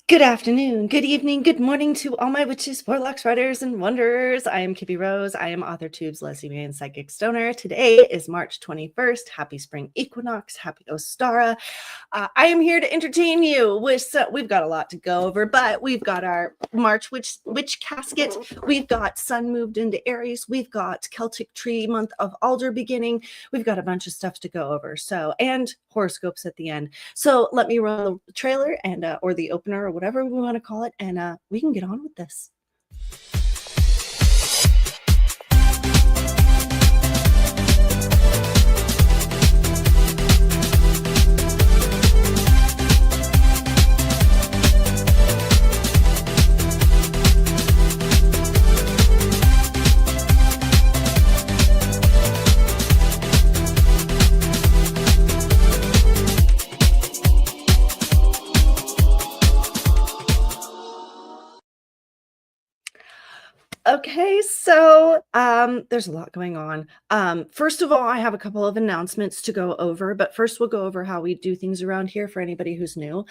Good afternoon, good evening, good morning to all my witches, warlocks, riders, and wanderers. I am KibbyRose. I am Authortubes, Lesbian, Psychic Stoner. Today is March 21st. Happy spring equinox. Happy Ostara. I am here to entertain you with, we've got a lot to go over, but we've got our March witch casket. We've got sun moved into Aries. We've got Celtic tree month of alder beginning. We've got a bunch of stuff to go over. So, and horoscopes at the end. So let me run the trailer and, or the opener or whatever we want to call it. And we can get on with this. Okay, so there's a lot going on. First of all, I have a couple of announcements to go over, but first we'll go over how we do things around here for anybody who's new.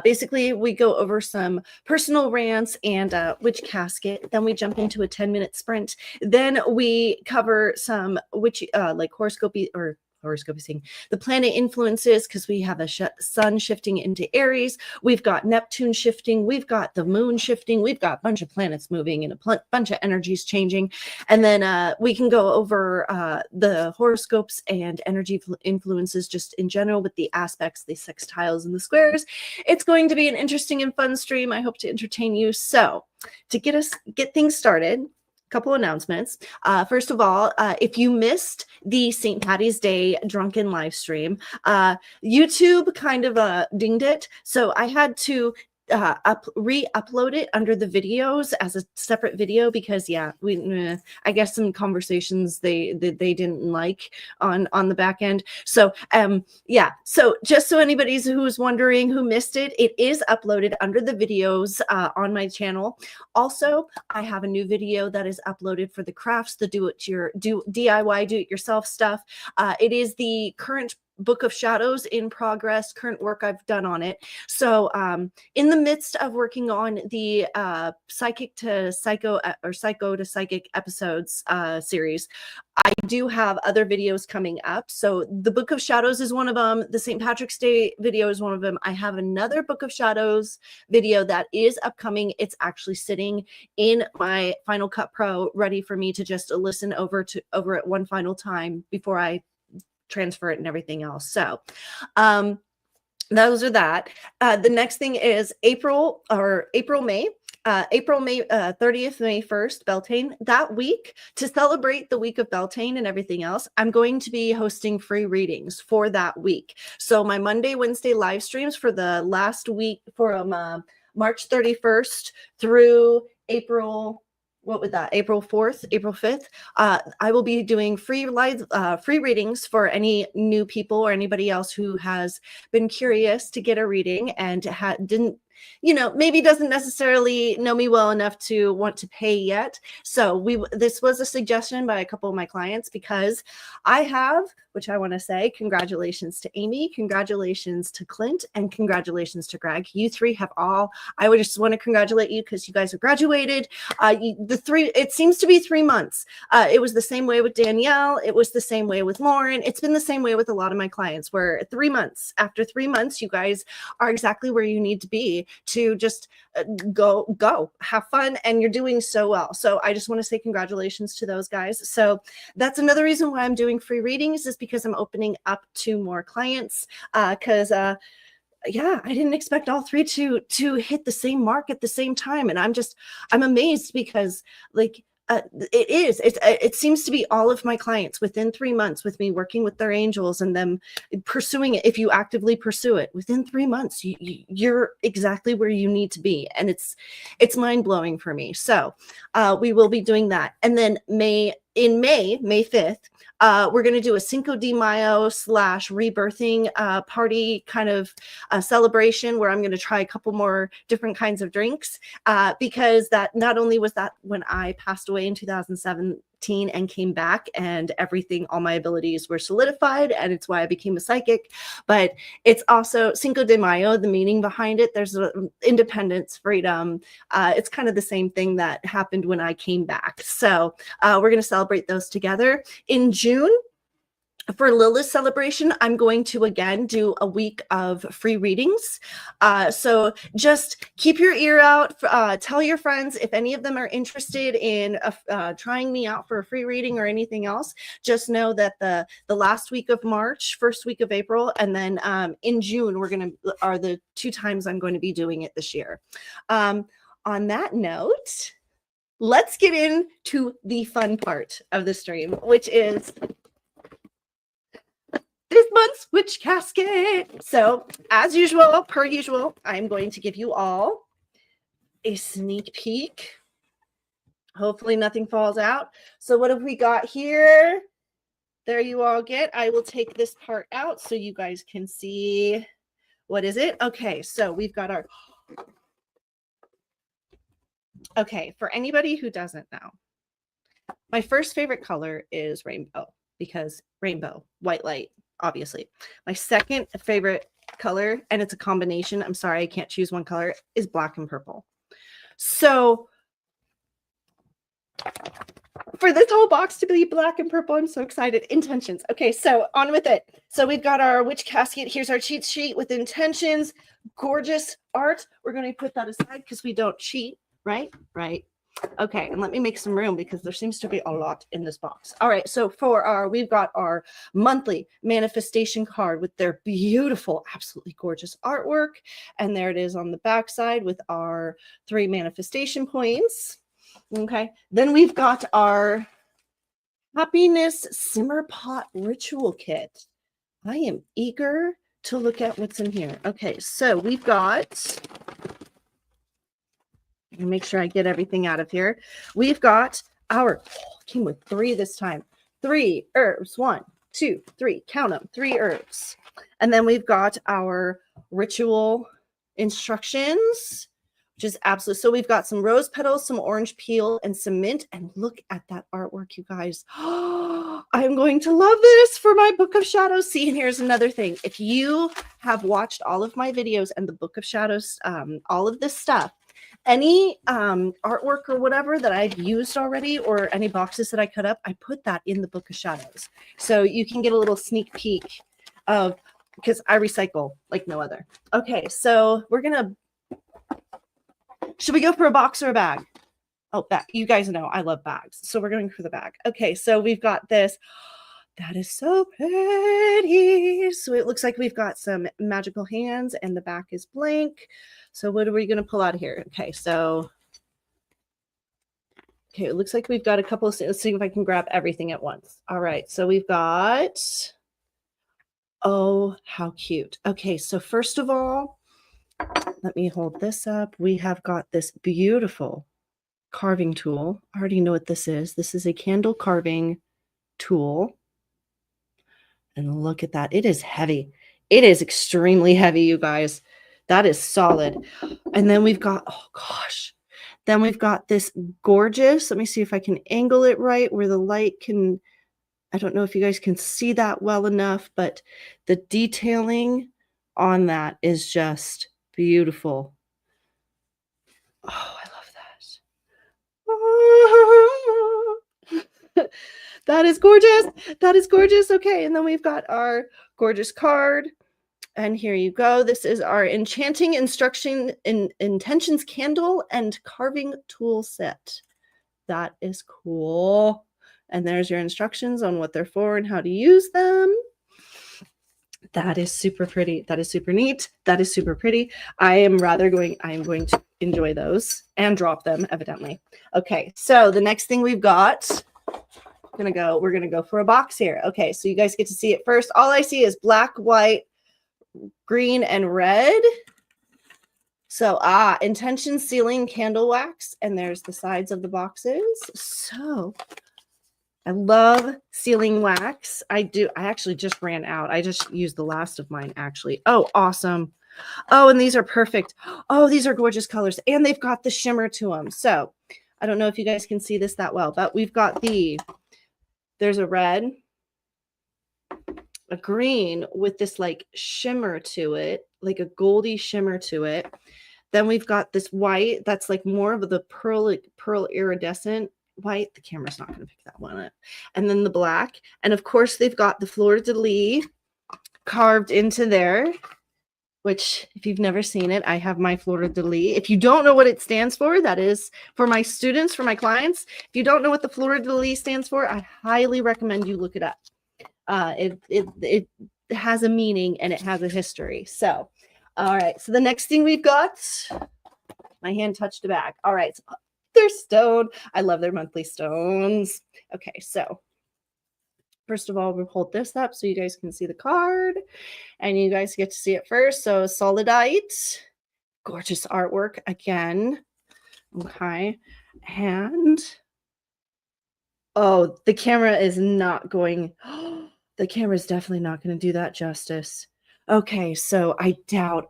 Basically, we go over some personal rants and witch casket. Then we jump into a 10-minute sprint. Then we cover some witch like horoscopy the planet influences, because we have a sun shifting into Aries. We've got Neptune shifting. We've got the moon shifting. We've got a bunch of planets moving and a bunch of energies changing. And then we can go over the horoscopes and energy influences just in general with the aspects, the sextiles and the squares. It's going to be an interesting and fun stream. I hope to entertain you. So to get things started, couple announcements. First of all, if you missed the St. Patty's Day drunken live stream, YouTube kind of dinged it. So I had to re-upload it under the videos as a separate video because I guess some conversations they didn't like on the back end. So so just so anybody who's wondering who missed it, it is uploaded under the videos on my channel. Also, I have a new video that is uploaded for the crafts, the DIY do-it-yourself stuff. It is the current Book of Shadows in progress, current work I've done on it. So in the midst of working on the psychic to psycho or psycho to psychic episodes series, I do have other videos coming up. So the Book of Shadows is one of them. The St. Patrick's Day video is one of them. I have another Book of Shadows video that is upcoming. It's actually sitting in my Final Cut Pro, ready for me to just listen over at one final time before I transfer it and everything else. So those are that. The next thing is April, May 30th, May 1st, Beltane. That week, to celebrate the week of Beltane and everything else, I'm going to be hosting free readings for that week. So my Monday, Wednesday live streams for the last week from March 31st through April 4th, April 5th. I will be doing free readings for any new people or anybody else who has been curious to get a reading and maybe doesn't necessarily know me well enough to want to pay yet. So this was a suggestion by a couple of my clients, because I have, which I want to say, congratulations to Amy, congratulations to Clint, and congratulations to Greg. You three have I would just want to congratulate you because you guys have graduated. It seems to be 3 months. It was the same way with Danielle. It was the same way with Lauren. It's been the same way with a lot of my clients, where 3 months, after 3 months, you guys are exactly where you need to be to just go have fun, and you're doing so well. So I just want to say congratulations to those guys. So that's another reason why I'm doing free readings, is because I'm opening up to more clients, because I didn't expect all three to hit the same mark at the same time. And I'm amazed, because it seems to be all of my clients within 3 months, with me working with their angels and them pursuing it. If you actively pursue it within 3 months, you're exactly where you need to be. And it's mind-blowing for me. So we will be doing that. And then May 5th, we're going to do a Cinco de Mayo / rebirthing party kind of celebration, where I'm going to try a couple more different kinds of drinks, because that not only was that when I passed away in 2007, and came back, and everything, all my abilities were solidified, and it's why I became a psychic. But it's also Cinco de Mayo, the meaning behind it. There's independence, freedom. It's kind of the same thing that happened when I came back. So we're going to celebrate those together. In June, for Lilith's celebration, I'm going to again do a week of free readings. So just keep your ear out. Tell your friends if any of them are interested in trying me out for a free reading or anything else. Just know that the last week of March, first week of April, and then in June are the 2 times I'm going to be doing it this year. On that note, let's get into the fun part of the stream, which is this month's WitchCasket. So, as usual, per usual, I'm going to give you all a sneak peek. Hopefully nothing falls out. So what have we got here? There you all get. I will take this part out so you guys can see. What is it? Okay, so we've got our... Okay, for anybody who doesn't know, my first favorite color is rainbow, because rainbow, white light, obviously. My second favorite color, and it's a combination, I'm sorry, I can't choose one color, is black and purple. So for this whole box to be black and purple, I'm so excited. Intentions. Okay, so on with it. So we've got our WitchCasket. Here's our cheat sheet with intentions. Gorgeous art. We're going to put that aside because we don't cheat, right? Right. Okay, and let me make some room because there seems to be a lot in this box. All right, so we've got our monthly manifestation card with their beautiful, absolutely gorgeous artwork. And there it is on the back side with our 3 manifestation points. Okay, then we've got our happiness simmer pot ritual kit. I am eager to look at what's in here. Okay, so we've got... make sure I get everything out of here. We've got our, came with 3 this time. 3 herbs. 1, 2, 3. Count them. 3 herbs. And then we've got our ritual instructions, which is absolute. So we've got some rose petals, some orange peel, and some mint. And look at that artwork, you guys. I'm going to love this for my Book of Shadows. See, and here's another thing. If you have watched all of my videos and the Book of Shadows, all of this stuff, any artwork or whatever that I've used already, or any boxes that I cut up, I put that in the Book of Shadows. So you can get a little sneak peek of, because I recycle like no other. Okay, so we're going to, should we go for a box or a bag? Oh, bag. You guys know I love bags. So we're going for the bag. Okay, so we've got this. That is so pretty. So it looks like we've got some magical hands and the back is blank. So what are we going to pull out of here? Okay, so it looks like we've got a couple of, let's see if I can grab everything at once. All right, so we've got, oh, how cute. Okay, so first of all, let me hold this up. We have got this beautiful carving tool. I already know what this is. This is a candle carving tool. And look at that. It is heavy. It is extremely heavy, you guys. That is solid. And then we've got, oh gosh. Then we've got this gorgeous, let me see if I can angle it right where the light can, I don't know if you guys can see that well enough, but the detailing on that is just beautiful. Oh, I love that. That is gorgeous. That is gorgeous. Okay, and then we've got our gorgeous card. And here you go. This is our Enchanting Instruction in Intentions Candle and Carving Tool Set. That is cool. And there's your instructions on what they're for and how to use them. That is super pretty. That is super neat. That is super pretty. I am going to enjoy those and drop them, evidently. Okay, so the next thing we've got, we're gonna go for a box here. Okay, so you guys get to see it first. All I see is black, white, green, and red. So intention sealing candle wax, and there's the sides of the boxes. So I love sealing wax. I actually just ran out. I just used the last of mine, actually. Oh, awesome. Oh, and these are perfect. Oh, these are gorgeous colors, and they've got the shimmer to them. So I don't know if you guys can see this that well, but we've got there's a red, a green with this like shimmer to it, like a goldy shimmer to it. Then we've got this white that's like more of the pearl iridescent white. The camera's not going to pick that one up. And then the black. And of course, they've got the fleur-de-lis carved into there, which if you've never seen it, I have my fleur-de-lis. If you don't know what it stands for, that is for my students, for my clients. If you don't know what the fleur-de-lis stands for, I highly recommend you look it up. It has a meaning and it has a history. So, all right. So the next thing we've got, my hand touched a bag. All right. So they're stone. I love their monthly stones. Okay. So first of all, we'll hold this up so you guys can see the card and you guys get to see it first. So solidite, gorgeous artwork again. Okay. And oh, the camera is not going. The camera is definitely not going to do that justice. Okay, so I doubt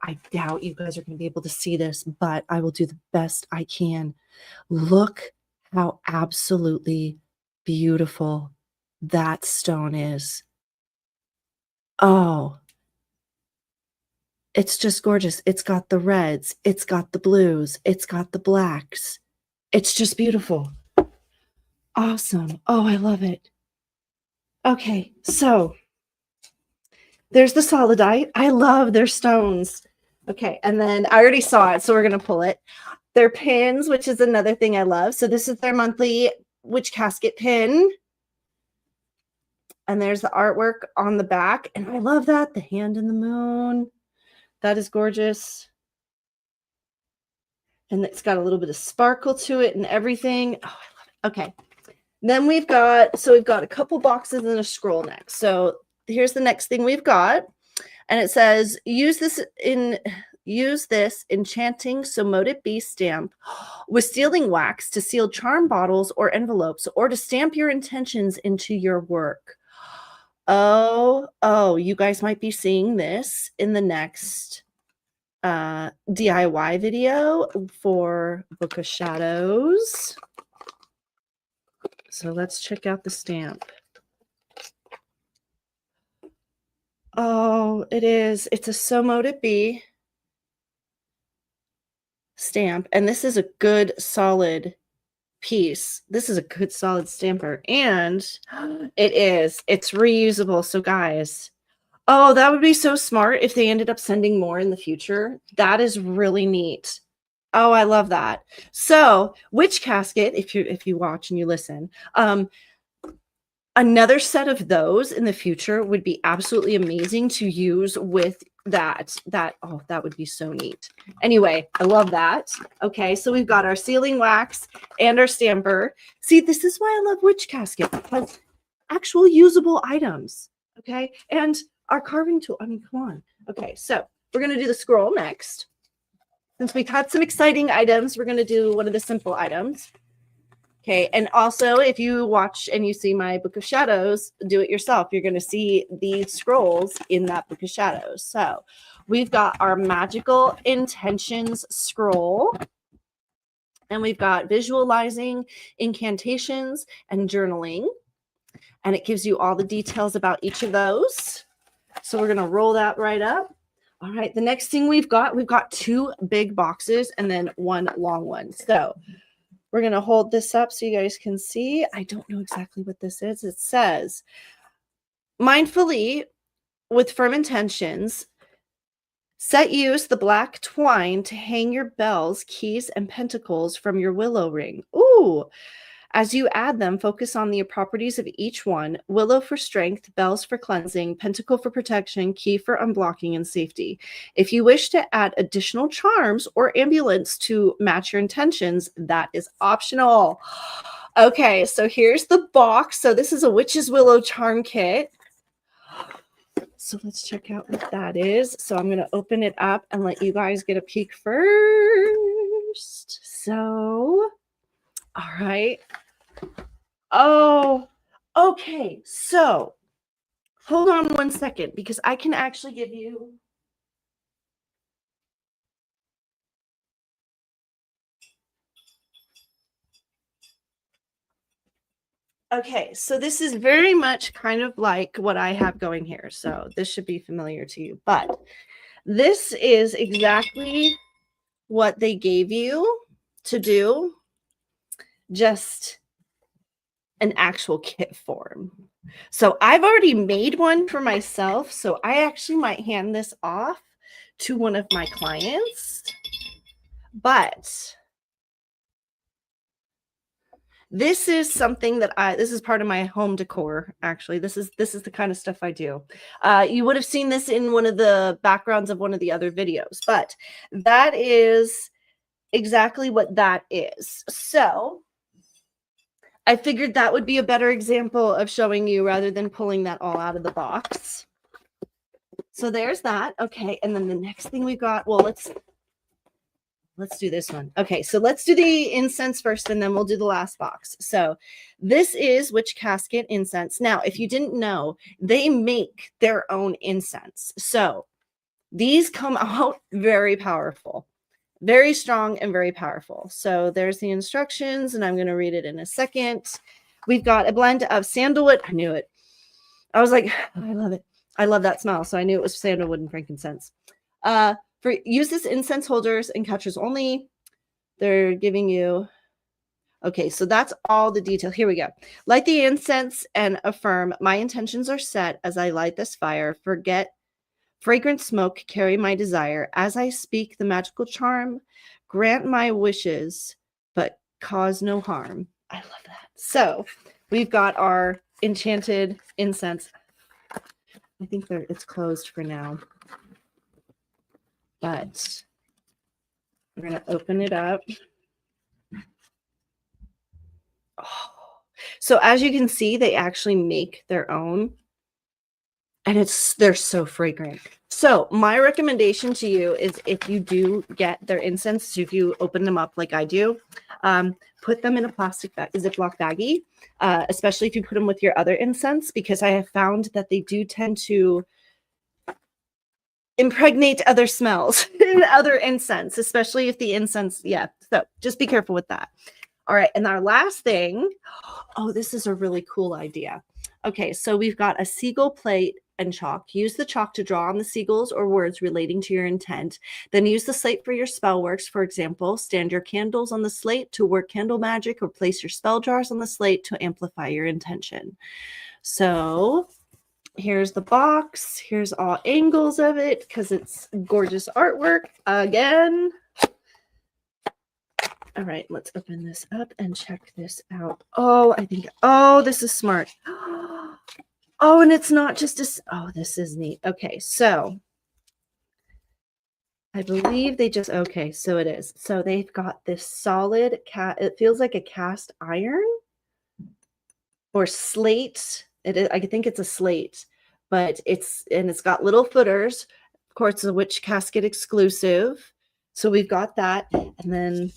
you guys are going to be able to see this, but I will do the best I can. Look how absolutely beautiful that stone is. Oh, it's just gorgeous. It's got the reds, it's got the blues, it's got the blacks. It's just beautiful. Awesome. Oh, I love it. Okay, so there's the solidite. I love their stones. Okay, and then I already saw it, so we're going to pull it. Their pins, which is another thing I love. So this is their monthly WitchCasket pin. And there's the artwork on the back. And I love that. The hand in the moon. That is gorgeous. And it's got a little bit of sparkle to it and everything. Oh, I love it. Okay. Then we've got a couple boxes and a scroll next. So here's the next thing we've got. And it says, use this enchanting So Mote It Be stamp with sealing wax to seal charm bottles or envelopes or to stamp your intentions into your work. Oh, you guys might be seeing this in the next DIY video for Book of Shadows. So let's check out the stamp. Oh, it is. It's a So Mote It Be stamp. And this is a good, solid piece. This is a good, solid stamper. And it's reusable. So guys, oh, that would be so smart if they ended up sending more in the future. That is really neat. Oh, I love that. So WitchCasket, if you watch and you listen, another set of those in the future would be absolutely amazing to use with that would be so neat. Anyway, I love that. Okay, so we've got our sealing wax and our stamper. See, this is why I love WitchCasket, because actual usable items. Okay, and our carving tool. I mean, come on. Okay, so we're going to do the scroll next. Since we've had some exciting items, we're going to do one of the simple items. Okay, and also if you watch and you see my Book of Shadows, do it yourself. You're going to see these scrolls in that Book of Shadows. So we've got our Magical Intentions scroll, and we've got visualizing, incantations, and journaling. And it gives you all the details about each of those. So we're going to roll that right up. All right, the next thing we've got two big boxes and then one long one. So we're going to hold this up so you guys can see. I don't know exactly what this is. It says, mindfully, with firm intentions, set use the black twine to hang your bells, keys, and pentacles from your willow ring. Ooh. As you add them, focus on the properties of each one. Willow for strength, bells for cleansing, pentacle for protection, key for unblocking and safety. If you wish to add additional charms or amulets to match your intentions, that is optional. Okay, so here's the box. So this is a Witch's Willow charm kit. So let's check out what that is. So I'm going to open it up and let you guys get a peek first. So, all right. Oh, okay. So hold on one second because I can actually give you. Okay, so this is very much kind of like what I have going here. So this should be familiar to you, but this is exactly what they gave you to do, just an actual kit form. So I've already made one for myself. So I actually might hand this off to one of my clients, but this is something that this is part of my home decor. Actually, this is the kind of stuff I do. You would have seen this in one of the backgrounds of one of the other videos, but that is exactly what that is. So I figured that would be a better example of showing you rather than pulling that all out of the box. So there's that. Okay, and then the next thing we got, well, let's do this one. Okay, so let's do the incense first, and then we'll do the last box. So this is WitchCasket incense. Now, if you didn't know, they make their own incense. So these come out very powerful, very strong and very powerful. So there's the instructions, and I'm going to read it in a second. We've got a blend of sandalwood. I knew it. I was like, I love it. I love that smell. So I knew it was sandalwood and frankincense. For use this incense holders and catchers only. They're giving you, okay, so that's all the detail. Here we go. Light the incense and affirm, my intentions are set as I light this fire. Forget fragrant smoke, carry my desire. As I speak the magical charm, grant my wishes, but cause no harm. I love that. So we've got our enchanted incense. I think it's closed for now, but we're going to open it up. Oh. So as you can see, they actually make their own, and they're so fragrant. So my recommendation to you is, if you do get their incense, so if you open them up like I do, put them in a plastic Ziploc baggie, especially if you put them with your other incense, because I have found that they do tend to impregnate other smells in other incense, especially if the incense, yeah. So just be careful with that. All right, and our last thing, oh, this is a really cool idea. Okay, so we've got a seagull plate and chalk. Use the chalk to draw on the seagulls or words relating to your intent. Then use the slate for your spell works. For example, stand your candles on the slate to work candle magic, or place your spell jars on the slate to amplify your intention. So here's the box. Here's all angles of it, because it's gorgeous artwork again. All right, let's open this up and check this out. Oh, this is smart. Oh, and it's not just oh, this is neat. Okay, so I believe okay, so it is. So they've got this solid it feels like a cast iron or slate. It is, I think it's a slate, but it's got little footers. Of course, it's a WitchCasket exclusive. So we've got that, and then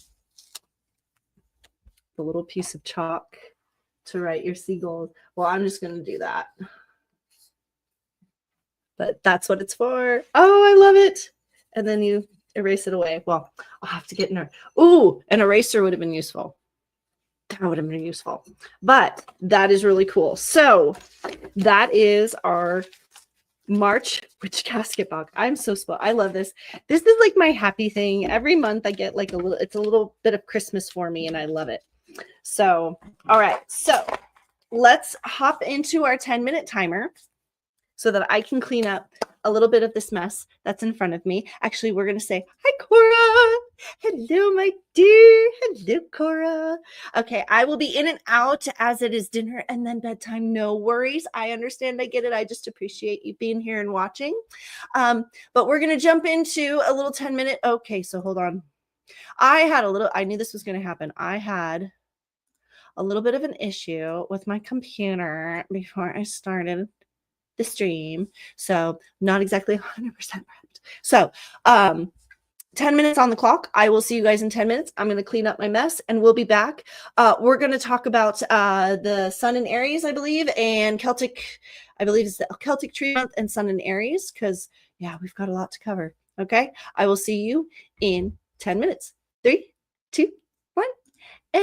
the little piece of chalk to write your seagulls. Well, I'm just going to do that. But that's what it's for. Oh, I love it. And then you erase it away. Well, I'll have to get an eraser would have been useful. That would have been useful. But that is really cool. So that is our March WitchCasket box. I'm so spoiled. I love this. This is like my happy thing. Every month I get like it's a little bit of Christmas for me, and I love it. So, all right. So let's hop into our 10-minute timer so that I can clean up a little bit of this mess that's in front of me. Actually, we're going to say, hi, Cora. Hello, my dear. Hello, Cora. Okay, I will be in and out as it is dinner and then bedtime. No worries. I understand. I get it. I just appreciate you being here and watching. But we're going to jump into a little 10-minute. Okay, so hold on. I knew this was going to happen. I had a little bit of an issue with my computer before I started the stream, so not exactly 100% prepped. So 10 minutes on the clock. I will see you guys in 10 minutes. I'm going to clean up my mess and we'll be back. We're going to talk about the Sun in Aries, I believe, and Celtic, I believe it's the Celtic tree month and Sun in Aries, because yeah, we've got a lot to cover. Okay, I will see you in 10 minutes. 3, 2, 1, and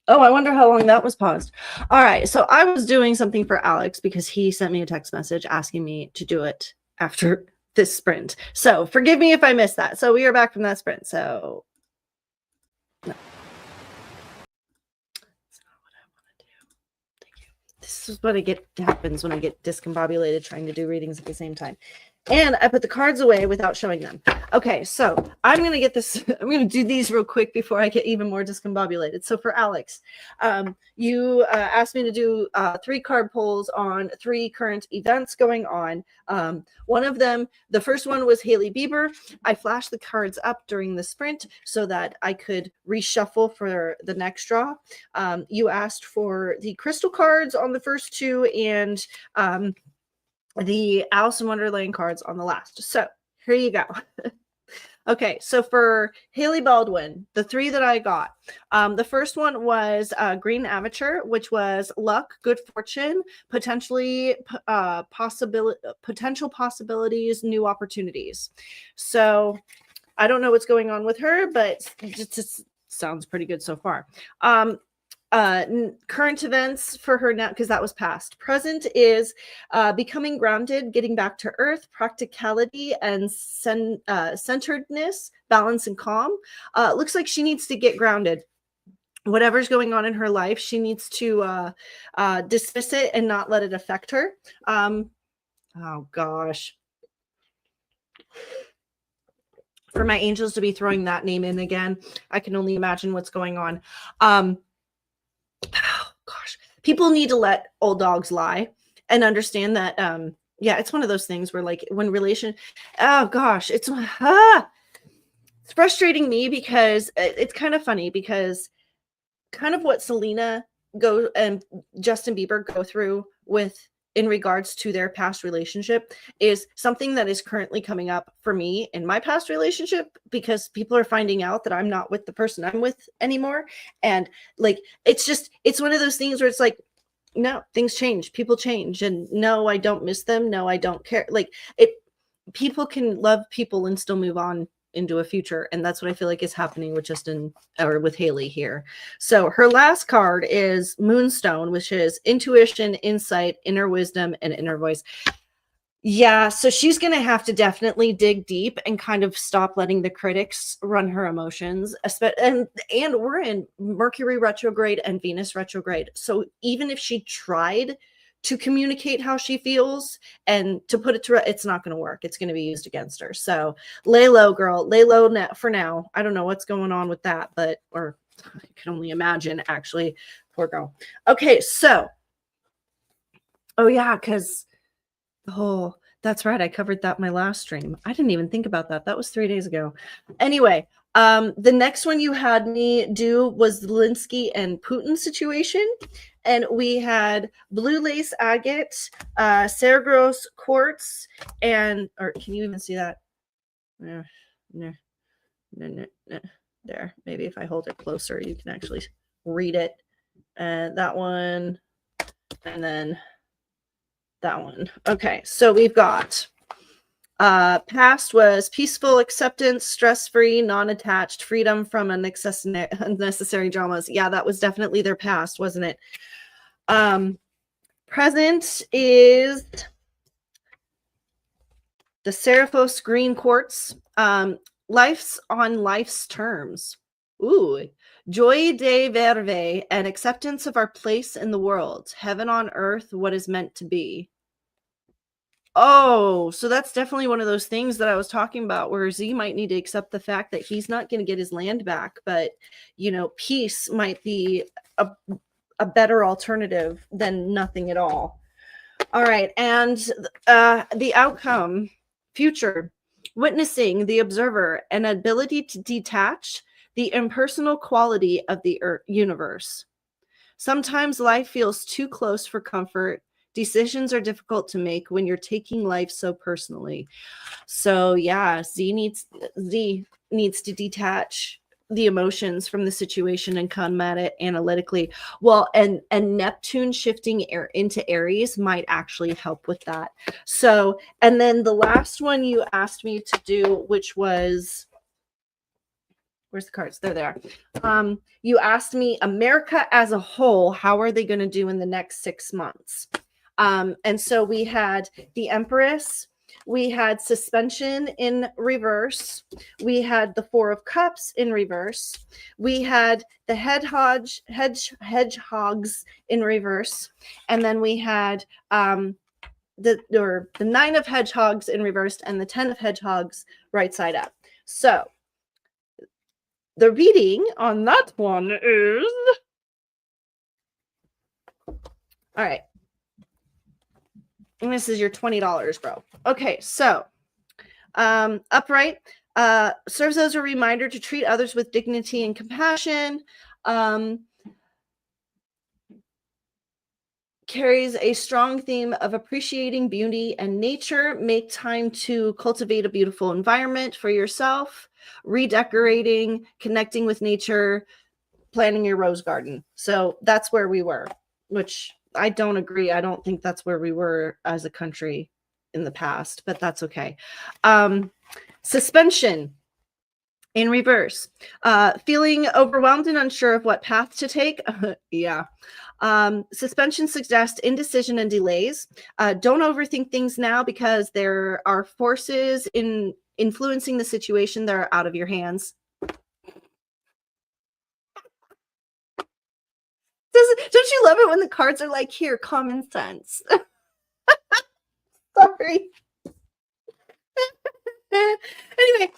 Oh, I wonder how long that was paused. All right. So I was doing something for Alex because he sent me a text message asking me to do it after this sprint. So forgive me if I missed that. So we are back from that sprint. So no. That's not what I want to do. Thank you. This is what happens when I get discombobulated trying to do readings at the same time. And I put the cards away without showing them. Okay, so I'm going to get this. I'm going to do these real quick before I get even more discombobulated. So for Alex, you asked me to do 3 card pulls on 3 current events going on. One of them, the first one was Hailey Bieber. I flashed the cards up during the sprint so that I could reshuffle for the next draw. You asked for the crystal cards on the first 2 and the Alice in Wonderland cards on the last. So here you go. Okay, so for Hailey Baldwin, the 3 that I got, the first one was Green Amateur, which was luck, good fortune, potential possibilities, new opportunities. So I don't know what's going on with her, but it just sounds pretty good so far. Current events for her now, because that was past. Present is becoming grounded, getting back to earth, practicality and centeredness, balance and calm. Looks like she needs to get grounded. Whatever's going on in her life, she needs to dismiss it and not let it affect her. Oh gosh. For my angels to be throwing that name in again, I can only imagine what's going on. Oh gosh, people need to let old dogs lie and understand that yeah, it's one of those things where like when oh gosh, it's frustrating me because it's kind of funny because kind of what Selena and Justin Bieber go through with in regards to their past relationship is something that is currently coming up for me in my past relationship because people are finding out that I'm not with the person I'm with anymore. And like, it's one of those things where it's like, no, things change, people change. And no, I don't miss them. No, I don't care. Like people can love people and still move on into a future. And that's what I feel like is happening with with Hailey here. So her last card is Moonstone, which is intuition, insight, inner wisdom, and inner voice. Yeah, so she's going to have to definitely dig deep and kind of stop letting the critics run her emotions. And we're in Mercury retrograde and Venus retrograde. So even if she tried to communicate how she feels and to put it to it's not going to work. It's going to be used against her. So lay low, girl. Lay low for now. I don't know what's going on with that, or I can only imagine, actually. Poor girl. Okay, so oh yeah, because that's right. I covered that in my last stream. I didn't even think about that. That was 3 days ago. Anyway, the next one you had me do was the Zelensky and Putin situation. And we had blue lace agate, Ceragros quartz, or can you even see that? No. There. Maybe if I hold it closer, you can actually read it. That one, and then that one. Okay, so we've got past was peaceful acceptance, stress-free, non-attached, freedom from unnecessary dramas. Yeah, that was definitely their past, wasn't it? Present is the Seraphos green quartz. Life's on life's terms. Ooh, joy de verve, and acceptance of our place in the world. Heaven on earth, what is meant to be. Oh, so that's definitely one of those things that I was talking about where Z might need to accept the fact that he's not going to get his land back, but, peace might be a better alternative than nothing at all. All right. And the outcome, future, witnessing the observer, an ability to detach the impersonal quality of the universe. Sometimes life feels too close for comfort. Decisions are difficult to make when you're taking life so personally. So yeah, Z needs to detach the emotions from the situation and come at it analytically. Well, and Neptune shifting into Aries might actually help with that. So, and then the last one you asked me to do, which was Where's the cards? There they are. You asked me America as a whole, how are they going to do in the next 6 months? And so we had the Empress, we had suspension in reverse, we had the Four of Cups in reverse, we had the hedgehogs in reverse, and then we had the Nine of Hedgehogs in reverse and the 10 of Hedgehogs right side up. So the reading on that one is, all right. And this is your $20, bro. Okay, so upright serves as a reminder to treat others with dignity and compassion. Carries a strong theme of appreciating beauty and nature. Make time to cultivate a beautiful environment for yourself, redecorating, connecting with nature, planting your rose garden. So that's where we were, which I don't agree. I don't think that's where we were as a country in the past, but that's okay. Suspension in reverse. Feeling overwhelmed and unsure of what path to take. Yeah. Suspension suggests indecision and delays. Don't overthink things now because there are forces in influencing the situation that are out of your hands. Don't you love it when the cards are like, here, common sense? Sorry. Anyway,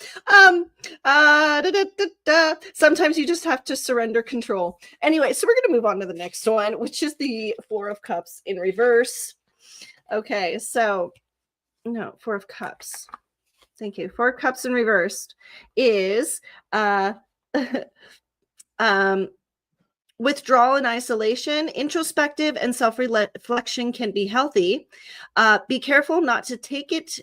sometimes you just have to surrender control. Anyway, so we're going to move on to the next one, which is the Four of Cups in reverse. Okay, so no, Four of Cups. Thank you. Four of Cups in reverse is withdrawal and isolation. Introspective and self-reflection can be healthy. Be careful not to take it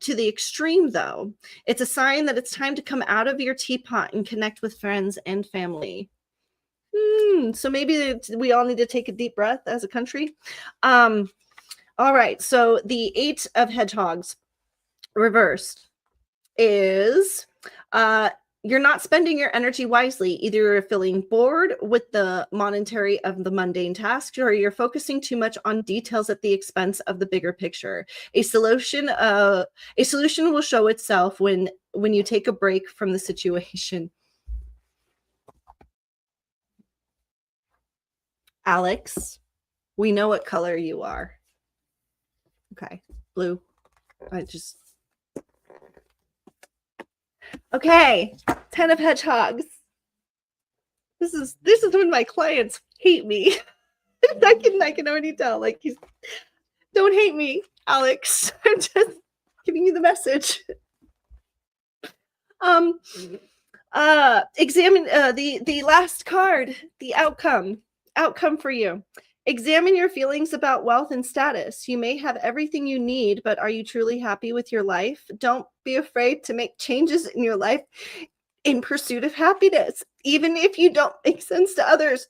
to the extreme, though. It's a sign that it's time to come out of your teapot and connect with friends and family. So maybe we all need to take a deep breath as a country. All right. So the Eight of Hedgehogs reversed is you're not spending your energy wisely. Either you're feeling bored with the monetary of the mundane tasks, or you're focusing too much on details at the expense of the bigger picture. A solution will show itself when you take a break from the situation. Alex, we know what color you are. Okay, blue. Okay, 10 of Hedgehogs. This is when my clients hate me. I can already tell. Like, don't hate me, Alex. I'm just giving you the message. Examine the last card, the outcome for you. Examine your feelings about wealth and status. You may have everything you need, but are you truly happy with your life? Don't be afraid to make changes in your life in pursuit of happiness, even if you don't make sense to others.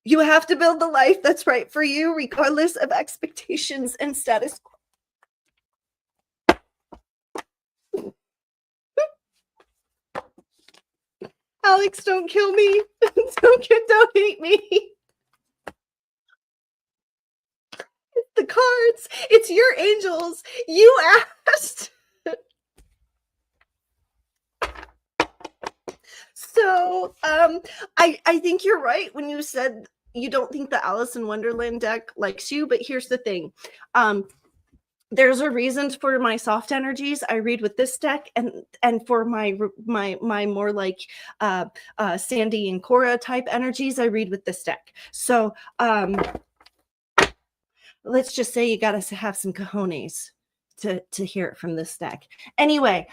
You have to build the life that's right for you, regardless of expectations and status quo. Alex, don't kill me. Don't hate me. It's the cards. It's your angels. You asked. So I think you're right when you said you don't think the Alice in Wonderland deck likes you, but here's the thing. There's a reason for my soft energies. I read with this deck, and for my more like Sandy and Cora type energies, I read with this deck. So let's just say you got to have some cojones to hear it from this deck. Anyway,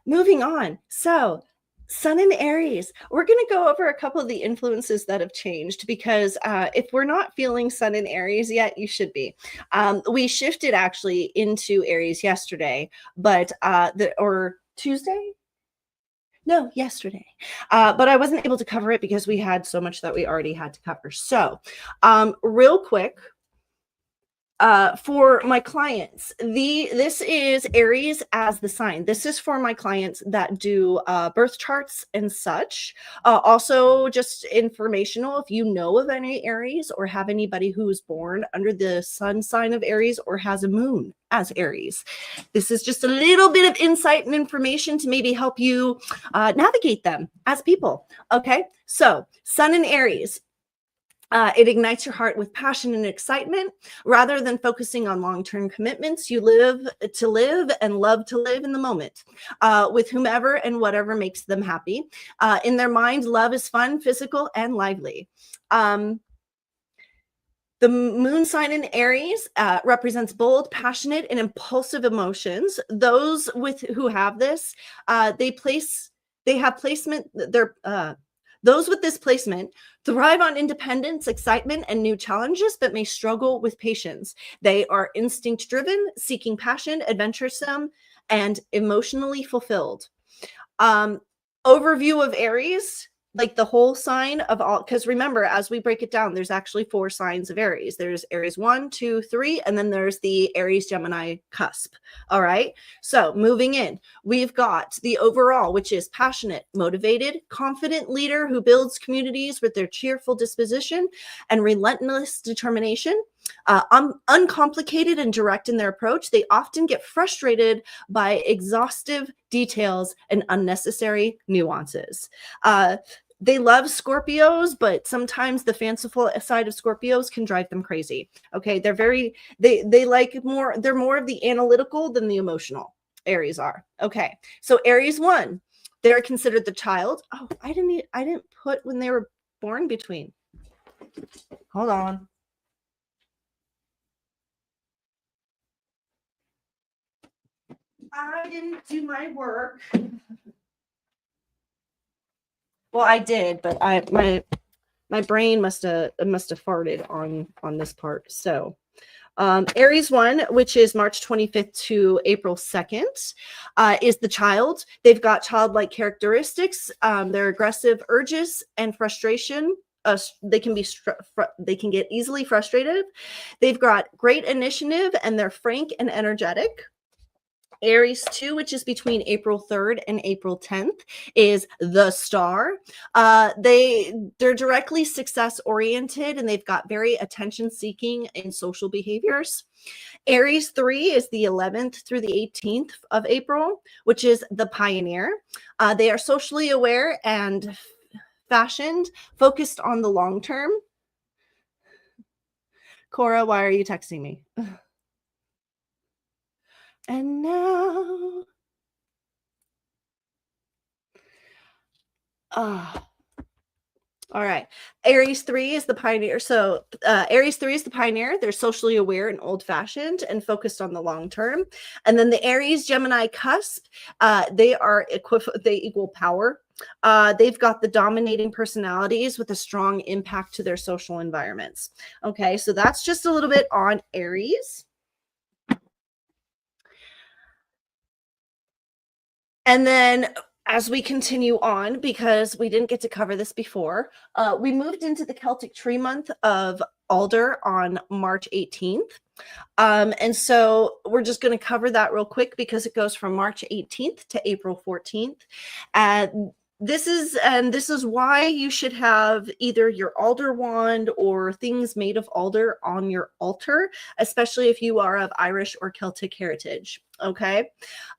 moving on. So Sun in Aries. We're going to go over a couple of the influences that have changed, because if we're not feeling Sun in Aries yet, you should be. We shifted actually into Aries yesterday, but or Tuesday? No, yesterday. But I wasn't able to cover it because we had so much that we already had to cover. So real quick, For my clients, this is Aries as the sign. This is for my clients that do birth charts and such. Also, just informational, if you know of any Aries or have anybody who is born under the sun sign of Aries or has a moon as Aries, this is just a little bit of insight and information to maybe help you navigate them as people. Okay, so sun in Aries. It ignites your heart with passion and excitement. Rather than focusing on long-term commitments, you live to live and love to live in the moment with whomever and whatever makes them happy. In their mind, love is fun, physical, and lively. The moon sign in Aries represents bold, passionate, and impulsive emotions. Those who have this, those with this placement thrive on independence, excitement, and new challenges, but may struggle with patience. They are instinct-driven, seeking passion, adventuresome, and emotionally fulfilled. Overview of Aries, like the whole sign of all, because remember, as we break it down, there's actually 4 signs of Aries. There's Aries 1, 2, 3, and then there's the Aries Gemini cusp. All right. So moving in, we've got the overall, which is passionate, motivated, confident leader who builds communities with their cheerful disposition and relentless determination. Uncomplicated and direct in their approach, they often get frustrated by exhaustive details and unnecessary nuances. They love Scorpios, but sometimes the fanciful side of Scorpios can drive them crazy. Okay, they like more, they're more of the analytical than the emotional. Aries are. Okay, so Aries 1, they're considered the child. Oh, I didn't put when they were born between. Hold on. I didn't do my work. Well, I did, but my brain must have farted on this part. So Aries 1, which is March 25th to April 2nd, is the child. They've got childlike characteristics. Their aggressive urges and frustration. They can get easily frustrated. They've got great initiative and they're frank and energetic. Aries 2, which is between April 3rd and April 10th, is the star. They're directly success oriented and they've got very attention seeking and social behaviors. Aries 3 is the 11th through the 18th of April, which is the pioneer. They are socially aware and fashioned, focused on the long term. Cora, why are you texting me? And now, all right. Aries 3 is the pioneer. So Aries 3 is the pioneer. They're socially aware and old-fashioned and focused on the long term. And then the Aries Gemini cusp, they equal power. They've got the dominating personalities with a strong impact to their social environments. Okay, so that's just a little bit on Aries. And then as we continue on, because we didn't get to cover this before, we moved into the Celtic tree month of Alder on March 18th. And so we're just going to cover that real quick because it goes from March 18th to April 14th. And this is why you should have either your alder wand or things made of alder on your altar, especially if you are of Irish or Celtic heritage. Okay.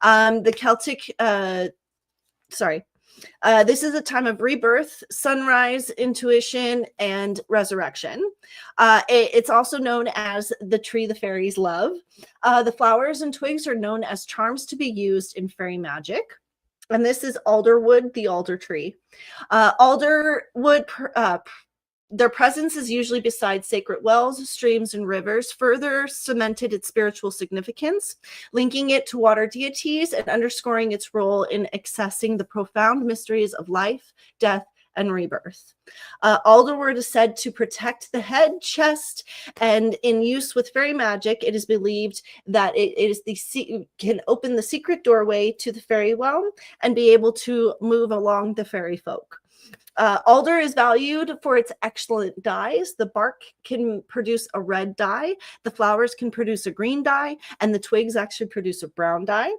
The Celtic, this is a time of rebirth, sunrise, intuition, and resurrection. It's also known as the tree the fairies love. The flowers and twigs are known as charms to be used in fairy magic. And this is alderwood, the alder tree. Alderwood, their presence is usually beside sacred wells, streams, and rivers, further cemented its spiritual significance, linking it to water deities and underscoring its role in accessing the profound mysteries of life, death, and rebirth. Alderwood is said to protect the head, chest, and in use with fairy magic, it is believed that can open the secret doorway to the fairy realm and be able to move along the fairy folk. Alder is valued for its excellent dyes. The bark can produce a red dye, the flowers can produce a green dye, and the twigs actually produce a brown dye.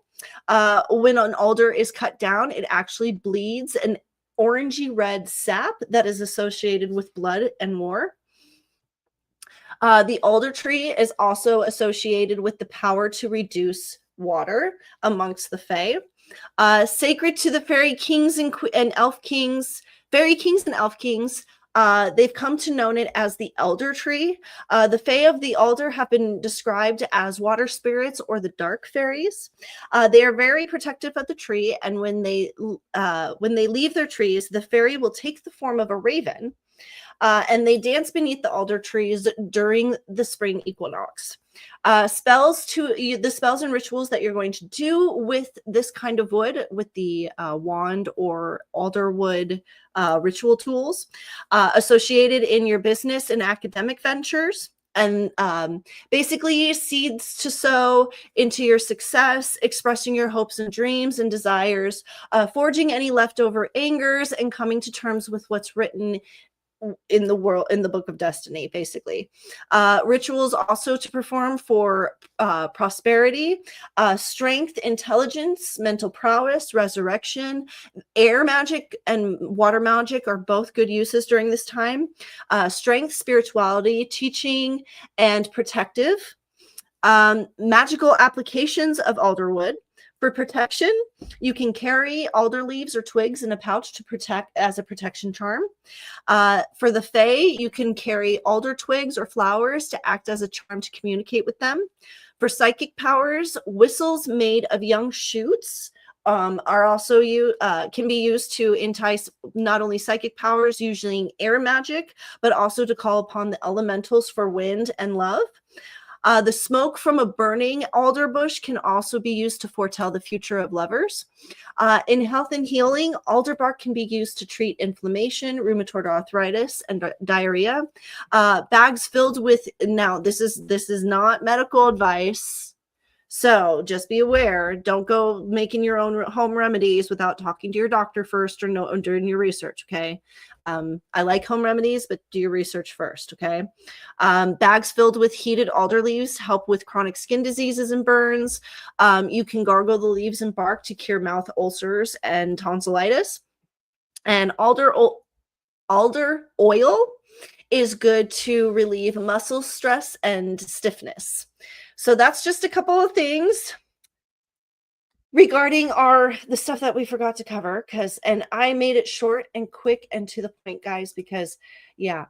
When an alder is cut down, it actually bleeds an orangey red sap that is associated with blood and war. The alder tree is also associated with the power to reduce water amongst the fae. Sacred to the fairy kings and elf kings, fairy kings and elf kings, they've come to know it as the elder tree. The fae of the alder have been described as water spirits or the dark fairies. They are very protective of the tree, and when they leave their trees, the fairy will take the form of a raven. And they dance beneath the alder trees during the spring equinox. The spells and rituals that you're going to do with this kind of wood, with the wand or alder wood ritual tools associated in your business and academic ventures, and basically seeds to sow into your success, expressing your hopes and dreams and desires, forging any leftover angers, and coming to terms with what's written in the world, in the book of destiny, basically. Rituals also to perform for prosperity, strength, intelligence, mental prowess, resurrection. Air magic and water magic are both good uses during this time. Strength, spirituality, teaching, and protective. Magical applications of alderwood. For protection, you can carry alder leaves or twigs in a pouch to protect as a protection charm. For the fae, you can carry alder twigs or flowers to act as a charm to communicate with them. For psychic powers, whistles made of young shoots are also can be used to entice not only psychic powers using air magic, but also to call upon the elementals for wind and love. The smoke from a burning alder bush can also be used to foretell the future of lovers. In health and healing, alder bark can be used to treat inflammation, rheumatoid arthritis, and diarrhea. Bags filled with, now this is not medical advice, so just be aware. Don't go making your own home remedies without talking to your doctor first or doing your research, okay? I like home remedies, but do your research first, okay? Bags filled with heated alder leaves help with chronic skin diseases and burns. You can gargle the leaves and bark to cure mouth ulcers and tonsillitis. And alder oil is good to relieve muscle stress and stiffness. So that's just a couple of things regarding the stuff that we forgot to cover, and I made it short and quick and to the point, guys, because yeah,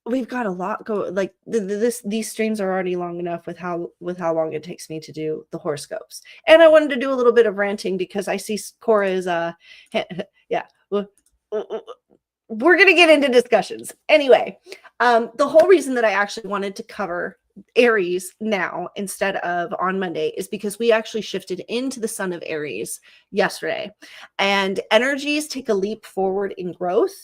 we've got a lot go, like these streams are already long enough with how long it takes me to do the horoscopes. And I wanted to do a little bit of ranting because I see Cora is yeah, we're gonna get into discussions anyway. The whole reason that I actually wanted to cover Aries now instead of on Monday is because we actually shifted into the sun of Aries yesterday, and energies take a leap forward in growth.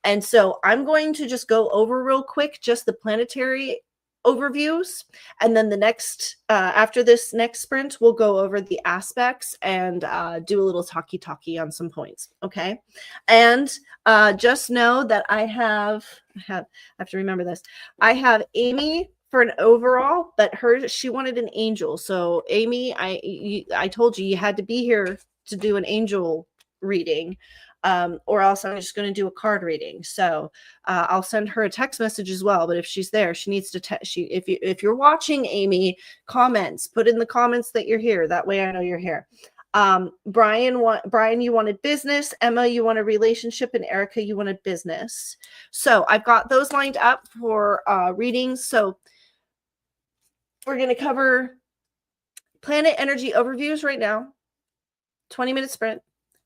And so I'm going to just go over real quick just the planetary overviews, and then the next after this next sprint we'll go over the aspects and do a little talky on some points, okay? And just know that I have to remember this. I have Amy for an overall, but she wanted an angel. So Amy, I told you had to be here to do an angel reading, or else I'm just going to do a card reading. So I'll send her a text message as well. But if she's there, she needs to if you're watching, Amy, put in the comments that you're here. That way I know you're here. Brian, you wanted business. Emma, you wanted relationship, and Erica, you wanted business. So I've got those lined up for readings. So we're going to cover planet energy overviews right now, 20-minute sprint.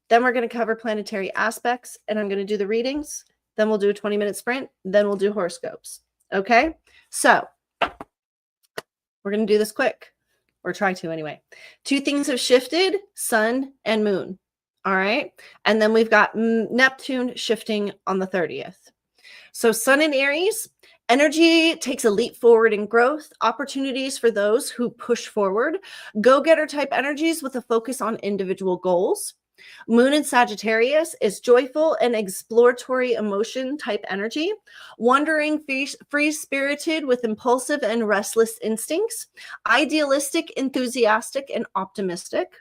Then we're going to cover planetary aspects, and I'm going to do the readings. Then we'll do a 20-minute sprint. Then we'll do horoscopes. Okay? So we're going to do this quick, or try to anyway. Two things have shifted, sun and moon. All right? And then we've got Neptune shifting on the 30th. So sun in Aries, energy takes a leap forward in growth, opportunities for those who push forward, go-getter type energies with a focus on individual goals. Moon in Sagittarius is joyful and exploratory emotion type energy, wandering, free-spirited with impulsive and restless instincts, idealistic, enthusiastic, and optimistic.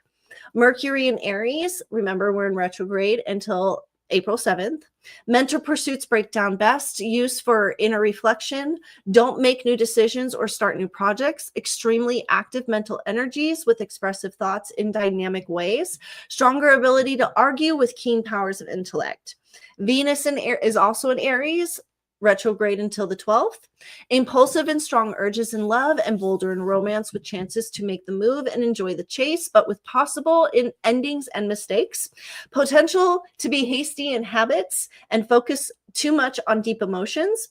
Mercury in Aries, remember we're in retrograde until April 7th. Mental pursuits break down best, use for inner reflection, don't make new decisions or start new projects, extremely active mental energies with expressive thoughts in dynamic ways, stronger ability to argue with keen powers of intellect. Venus is also in Aries, retrograde until the 12th. Impulsive and strong urges in love and bolder in romance with chances to make the move and enjoy the chase, but with possible endings and mistakes. Potential to be hasty in habits and focus too much on deep emotions.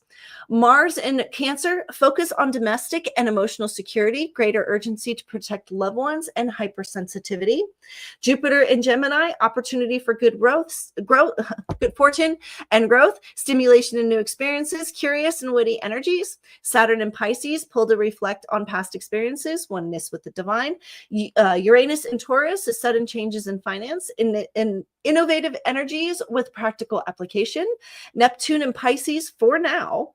Mars in Cancer, focus on domestic and emotional security, greater urgency to protect loved ones, and hypersensitivity. Jupiter in Gemini, opportunity for good growth, good fortune and growth, stimulation and new experiences, curious and witty energies. Saturn in Pisces, pull to reflect on past experiences, oneness with the divine. Uranus in Taurus is sudden changes in finance, in innovative energies with practical application. Neptune in Pisces, for now,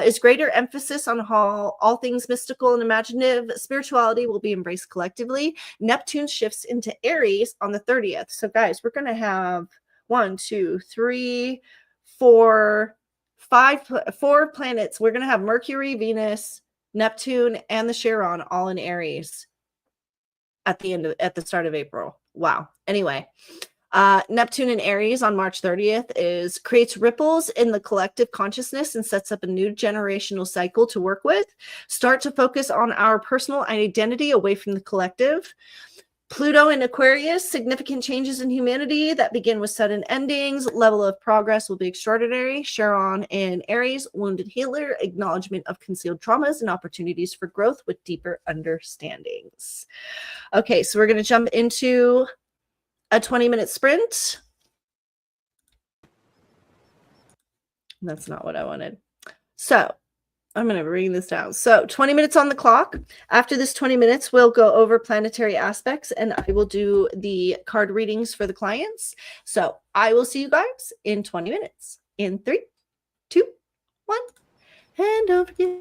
is greater emphasis on how all things mystical and imaginative spirituality will be embraced collectively. Neptune shifts into Aries on the 30th. So guys, we're going to have 4 planets. We're going to have Mercury, Venus, Neptune, and the Chiron all in Aries at the start of April. Wow. Anyway, Neptune in Aries on March 30th creates ripples in the collective consciousness and sets up a new generational cycle to work with. Start to focus on our personal identity away from the collective. Pluto in Aquarius, significant changes in humanity that begin with sudden endings. Level of progress will be extraordinary. Chiron in Aries, wounded healer, acknowledgement of concealed traumas and opportunities for growth with deeper understandings. Okay, so we're going to jump into a 20-minute sprint. That's not what I wanted. So I'm going to bring this down. So 20 minutes on the clock. After this 20 minutes, we'll go over planetary aspects and I will do the card readings for the clients. So I will see you guys in 20 minutes. In 3, 2, 1. Hand over here.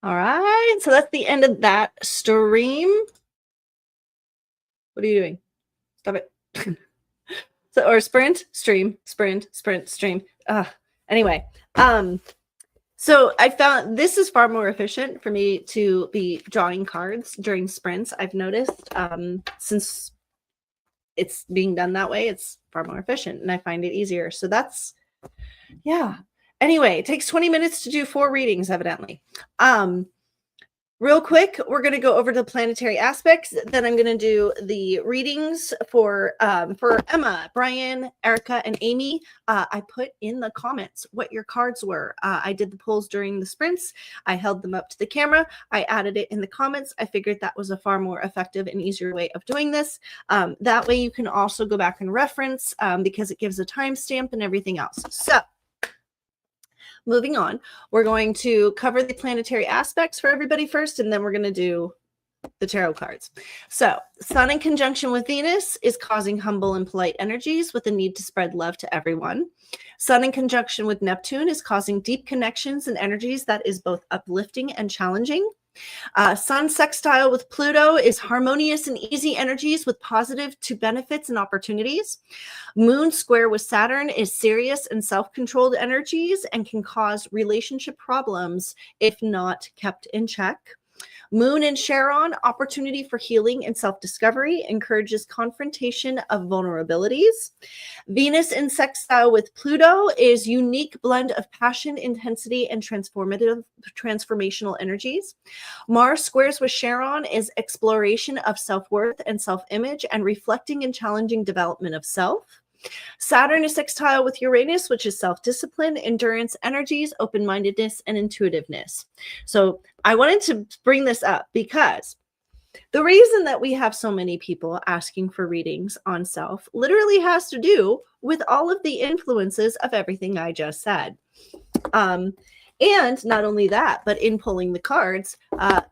All right, so that's the end of that stream. What are you doing? Stop it. So, or sprint, stream, sprint, sprint, stream. Anyway, so I found this is far more efficient for me to be drawing cards during sprints. I've noticed since it's being done that way, it's far more efficient and I find it easier. So that's, yeah. Anyway, it takes 20 minutes to do 4 readings, evidently. Real quick, we're going to go over the planetary aspects. Then I'm going to do the readings for Emma, Brian, Erica, and Amy. I put in the comments what your cards were. I did the polls during the sprints. I held them up to the camera. I added it in the comments. I figured that was a far more effective and easier way of doing this. That way you can also go back and reference because it gives a timestamp and everything else. So moving on, we're going to cover the planetary aspects for everybody first, and then we're going to do the tarot cards. So, Sun in conjunction with Venus is causing humble and polite energies with a need to spread love to everyone. Sun in conjunction with Neptune is causing deep connections and energies that is both uplifting and challenging. Sun sextile with Pluto is harmonious and easy energies with positive to benefits and opportunities. Moon square with Saturn is serious and self-controlled energies and can cause relationship problems if not kept in check. Moon in Charon, opportunity for healing and self-discovery, encourages confrontation of vulnerabilities. Venus in sextile with Pluto is unique blend of passion, intensity, and transformational energies. Mars squares with Charon is exploration of self-worth and self-image and reflecting and challenging development of self. Saturn is sextile with Uranus, which is self-discipline, endurance, energies, open-mindedness, and intuitiveness. So I wanted to bring this up because the reason that we have so many people asking for readings on self literally has to do with all of the influences of everything I just said. And not only that, but in pulling the cards,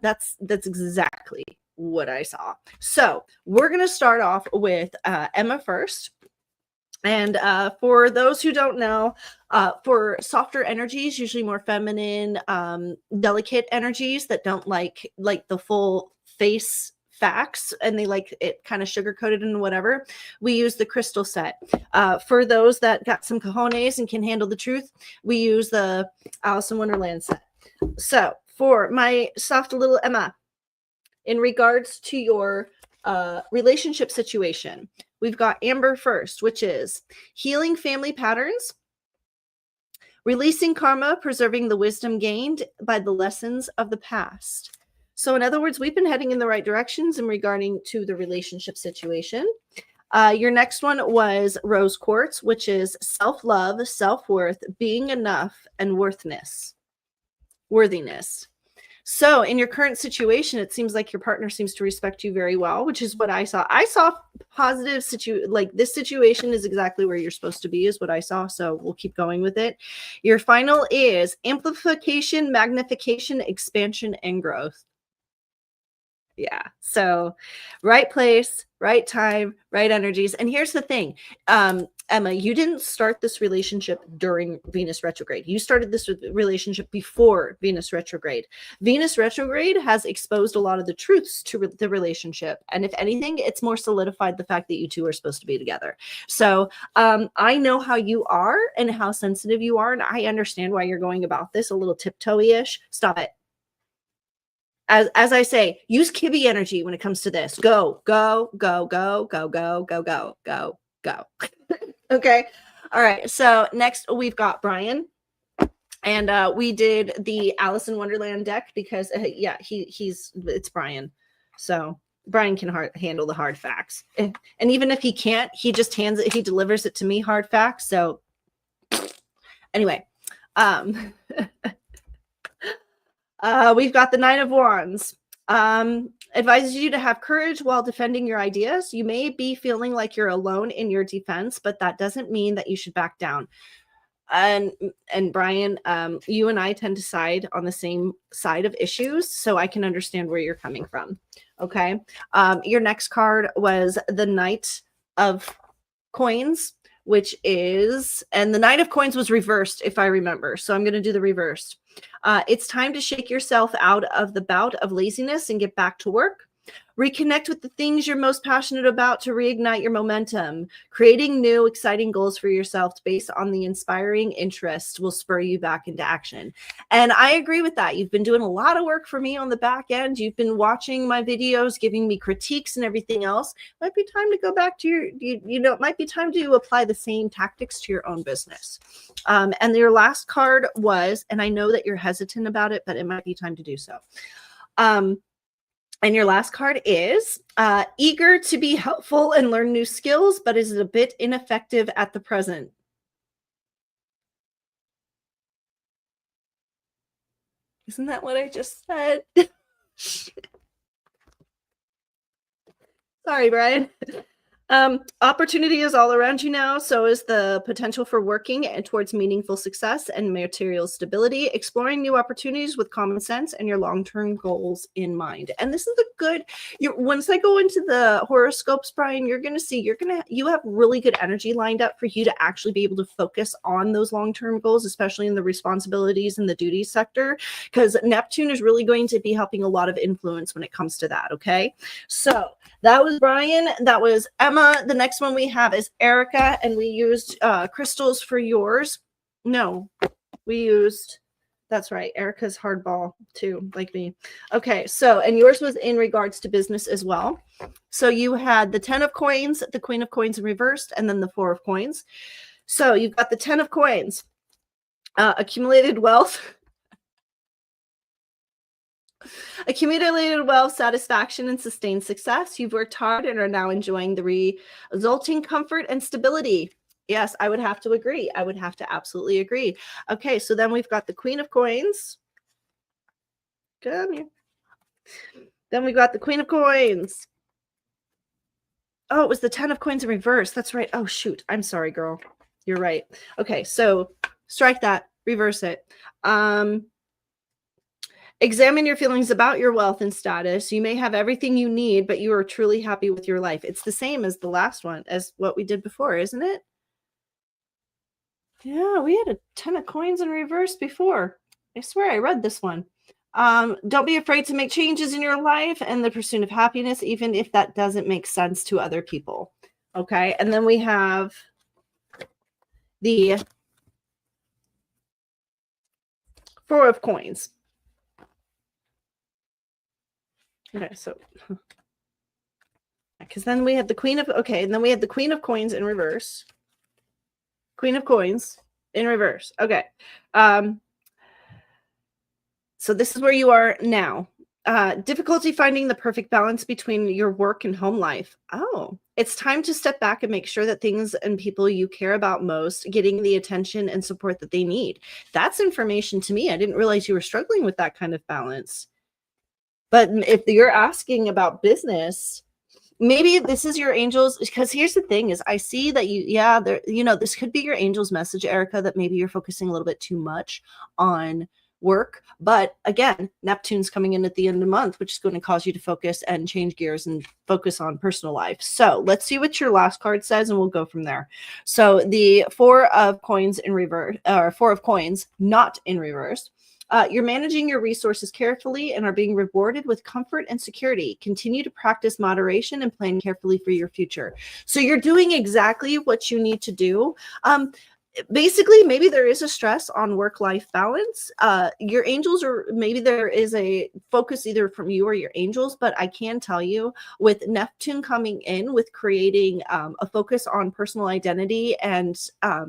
that's exactly what I saw. So we're going to start off with Emma first. And for those who don't know, for softer energies, usually more feminine, delicate energies that don't like the full face facts and they like it kind of sugar-coated and whatever, we use the crystal set. For those that got some cojones and can handle the truth, we use the Alice in Wonderland set. So for my soft little Emma, in regards to your relationship situation, we've got Amber first, which is healing family patterns, releasing karma, preserving the wisdom gained by the lessons of the past. So in other words, we've been heading in the right directions in regarding to the relationship situation. Your next one was Rose Quartz, which is self-love, self-worth, being enough, and worthiness. So in your current situation, it seems like your partner seems to respect you very well, which is what I saw. I saw positive like this situation is exactly where you're supposed to be is what I saw. So we'll keep going with it. Your final is amplification, magnification, expansion, and growth. Yeah. So right place, right time, right energies. And here's the thing. Emma, you didn't start this relationship during Venus retrograde. You started this relationship before Venus retrograde. Venus retrograde has exposed a lot of the truths to the relationship. And if anything, it's more solidified the fact that you two are supposed to be together. So I know how you are and how sensitive you are. And I understand why you're going about this a little tiptoe-ish. Stop it. As I say, use Kibby energy when it comes to this. Go, go, go, go, go, go, go, go, go, go. Okay. All right. So next we've got Brian. And we did the Alice in Wonderland deck because yeah, it's Brian. So Brian can handle the hard facts. And even if he can't, he just he delivers it to me hard facts. So anyway, we've got the Nine of Wands. Advises you to have courage while defending your ideas. You may be feeling like you're alone in your defense, but that doesn't mean that you should back down. And Brian, you and I tend to side on the same side of issues, so I can understand where you're coming from. Okay. Your next card was the Knight of Coins, which is, and the Knight of Coins was reversed, if I remember. So I'm going to do the reversed. It's time to shake yourself out of the bout of laziness and get back to work. Reconnect with the things you're most passionate about to reignite your momentum. Creating new, exciting goals for yourself based on the inspiring interest will spur you back into action. And I agree with that. You've been doing a lot of work for me on the back end. You've been watching my videos, giving me critiques and everything else. Might be time to go back to your, it might be time to apply the same tactics to your own business. And your last card was, and I know that you're hesitant about it, but it might be time to do so. And your last card is eager to be helpful and learn new skills, but is a bit ineffective at the present. Isn't that what I just said? Sorry, Brian. Opportunity is all around you now. So is the potential for working towards meaningful success and material stability, exploring new opportunities with common sense and your long-term goals in mind. And this is a good, once I go into the horoscopes, Brian, you're going to see, you have really good energy lined up for you to actually be able to focus on those long-term goals, especially in the responsibilities and the duties sector, because Neptune is really going to be helping a lot of influence when it comes to that. Okay. So that was Brian. That was Emma. The next one we have is Erica, and we used crystals for yours. No, we used, that's right, Erica's hardball too, like me. Okay, so, and yours was in regards to business as well. So you had the 10 of coins, the Queen of coins in reversed, and then the 4 of coins. So you've got the 10 of coins, accumulated wealth. Accumulated wealth, satisfaction, and sustained success. You've worked hard and are now enjoying the resulting comfort and stability. Yes, I would have to agree. I would have to absolutely agree. Okay, so then we've got the Queen of Coins. Come here. Then we got the Queen of Coins. Oh, it was the 10 of coins in reverse. That's right. Oh, shoot. I'm sorry, girl. You're right. Okay, so strike that. Reverse it. Examine your feelings about your wealth and status. You may have everything you need, but you are truly happy with your life. It's the same as the last one, as what we did before, isn't it? Yeah, we had a 10 of coins in reverse before. I swear I read this one. Don't be afraid to make changes in your life and the pursuit of happiness, even if that doesn't make sense to other people. Okay, and then we have the 4 of coins. Okay, so because then we had the Queen of, okay, and then we had the Queen of coins in reverse. Queen of coins in reverse. Okay. So this is where you are now. Difficulty finding the perfect balance between your work and home life. Oh, it's time to step back and make sure that things and people you care about most getting the attention and support that they need. That's information to me. I didn't realize you were struggling with that kind of balance. But if you're asking about business, maybe this is your angels, because here's the thing is I see that this could be your angel's message, Erica, that maybe you're focusing a little bit too much on work. But again, Neptune's coming in at the end of the month, which is going to cause you to focus and change gears and focus on personal life. So let's see what your last card says and we'll go from there. So the 4 of coins in reverse, or 4 of coins, not in reverse. You're managing your resources carefully and are being rewarded with comfort and security. Continue to practice moderation and plan carefully for your future. So you're doing exactly what you need to do. Basically, maybe there is a stress on work-life balance. Your angels, or maybe there is a focus either from you or your angels, but I can tell you with Neptune coming in with creating a focus on personal identity and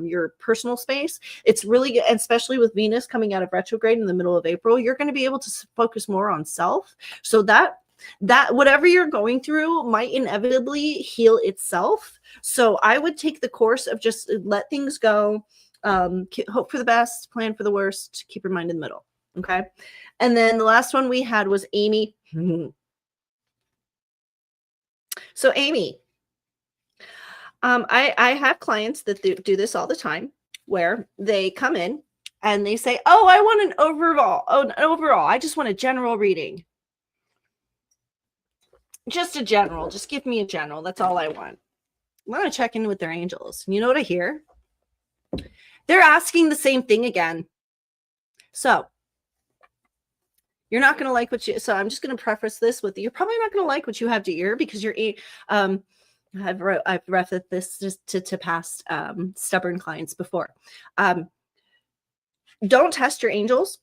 your personal space, it's really, especially with Venus coming out of retrograde in the middle of April, you're going to be able to focus more on self. So that whatever you're going through might inevitably heal itself. So I would take the course of just let things go, hope for the best, plan for the worst, keep your mind in the middle. Okay. And then the last one we had was Amy. So Amy, I have clients that do this all the time where they come in and they say, oh, I want an overall. Oh, an overall. I just want a general reading. Just a general. Just give me a general. That's all I want. I want to check in with their angels. You know what I hear? They're asking the same thing again. So You're not going to like what you, so I'm just going to preface this with, you're probably not going to like what you have to hear because you're, I've referenced this just to past stubborn clients before. Don't test your angels.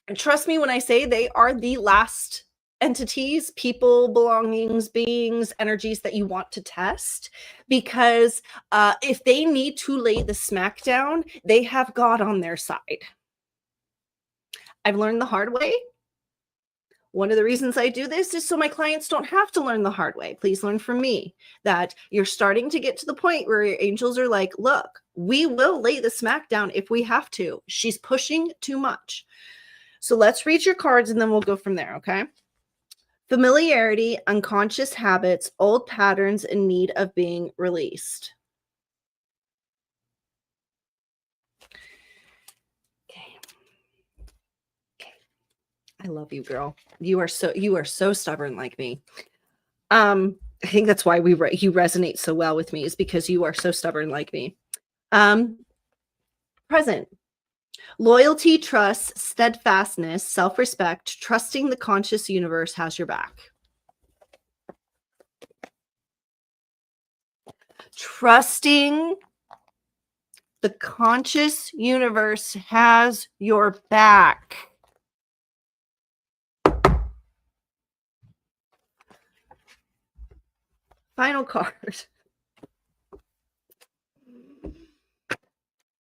And trust me when I say they are the last entities, people, belongings, beings, energies that you want to test, because if they need to lay the smack down, they have God on their side. I've learned the hard way. One of the reasons I do this is so my clients don't have to learn the hard way. Please learn from me that you're starting to get to the point where your angels are like, look, we will lay the smack down if we have to. She's pushing too much. So let's read your cards and then we'll go from there, okay? Familiarity, unconscious habits, old patterns in need of being released. I love you, girl. You are so stubborn like me. I think that's why you resonate so well with me, is because you are so stubborn like me. Present. Loyalty, trust, steadfastness, self-respect, trusting the conscious universe has your back. Trusting the conscious universe has your back. Final card.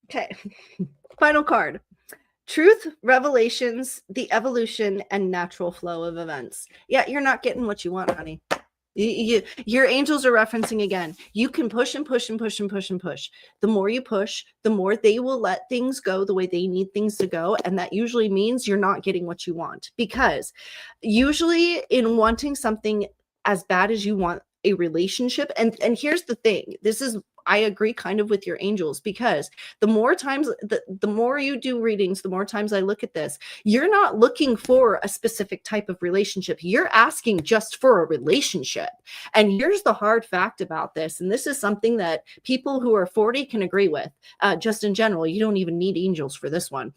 Okay. Final card. Truth, revelations, the evolution, and natural flow of events. Yeah, you're not getting what you want, honey. Your angels are referencing again. You can push and push and push and push and push. The more you push, the more they will let things go the way they need things to go. And that usually means you're not getting what you want. Because usually in wanting something as bad as you want a relationship, and here's the thing, this is, I agree kind of with your angels, because the more times, the more you do readings, the more times I look at this, you're not looking for a specific type of relationship. You're asking just for a relationship. And here's the hard fact about this, and this is something that people who are 40 can agree with. Just in general, you don't even need angels for this one.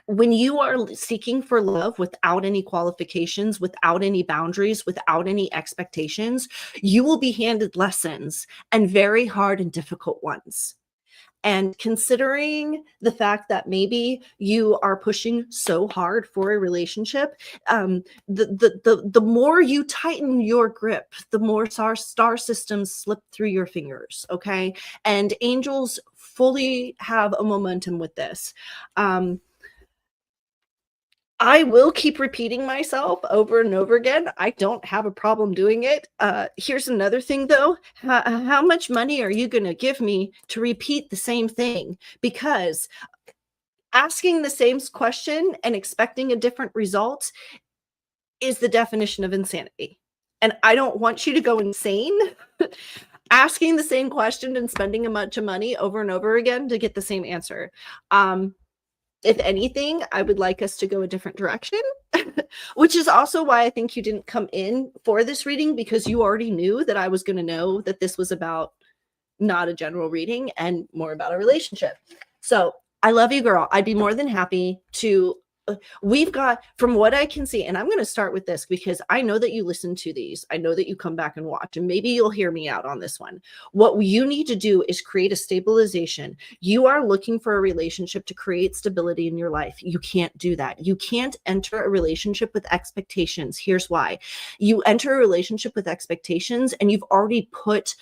When you are seeking for love without any qualifications, without any boundaries, without any expectations, you will be handed lessons, and very hard and difficult ones. And considering the fact that maybe you are pushing so hard for a relationship, the more you tighten your grip, the more star systems slip through your fingers, okay? And angels fully have a momentum with this. I will keep repeating myself over and over again. I don't have a problem doing it. Here's another thing, though. How much money are you going to give me to repeat the same thing? Because asking the same question and expecting a different result is the definition of insanity. And I don't want you to go insane asking the same question and spending a bunch of money over and over again to get the same answer. If anything, I would like us to go a different direction, which is also why I think you didn't come in for this reading, because you already knew that I was going to know that this was about not a general reading and more about a relationship. So I love you, girl. I'd be more than happy to. We've got, from what I can see, and I'm going to start with this because I know that you listen to these. I know that you come back and watch, and maybe you'll hear me out on this one. What you need to do is create a stabilization. You are looking for a relationship to create stability in your life. You can't do that. You can't enter a relationship with expectations. Here's why. You enter a relationship with expectations and you've already put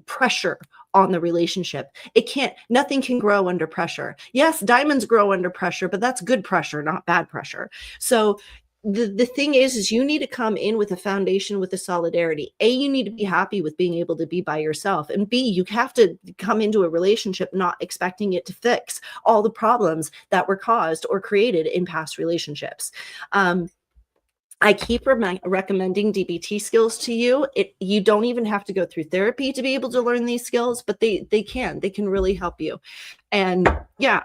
pressure on the relationship. Nothing can grow under pressure. Yes, diamonds grow under pressure, but that's good pressure, not bad pressure. So the thing is you need to come in with a foundation, with a solidarity. A, you need to be happy with being able to be by yourself. And B, you have to come into a relationship not expecting it to fix all the problems that were caused or created in past relationships. I keep recommending DBT skills to you. You don't even have to go through therapy to be able to learn these skills, but they can really help you. And yeah,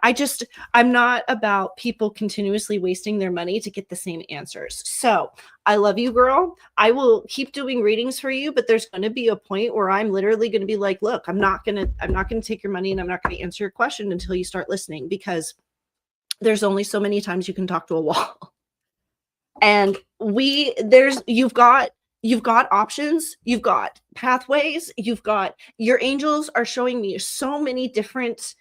I'm not about people continuously wasting their money to get the same answers. So I love you, girl. I will keep doing readings for you, but there's going to be a point where I'm literally going to be like, look, I'm not going to take your money and I'm not going to answer your question until you start listening, because there's only so many times you can talk to a wall. And you've got options, you've got pathways, you've got, your angels are showing me so many different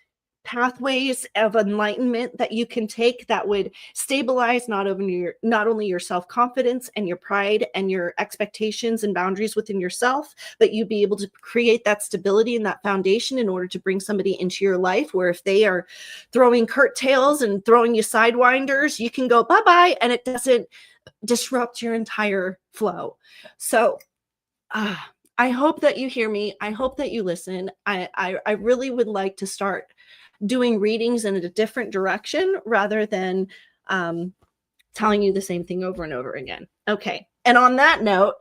pathways of enlightenment that you can take that would stabilize not only your self-confidence and your pride and your expectations and boundaries within yourself, but you'd be able to create that stability and that foundation in order to bring somebody into your life where if they are throwing curtails and throwing you sidewinders, you can go bye-bye and it doesn't disrupt your entire flow. So I hope that you hear me. I hope that you listen. I really would like to start doing readings in a different direction rather than telling you the same thing over and over again. Okay. And on that note,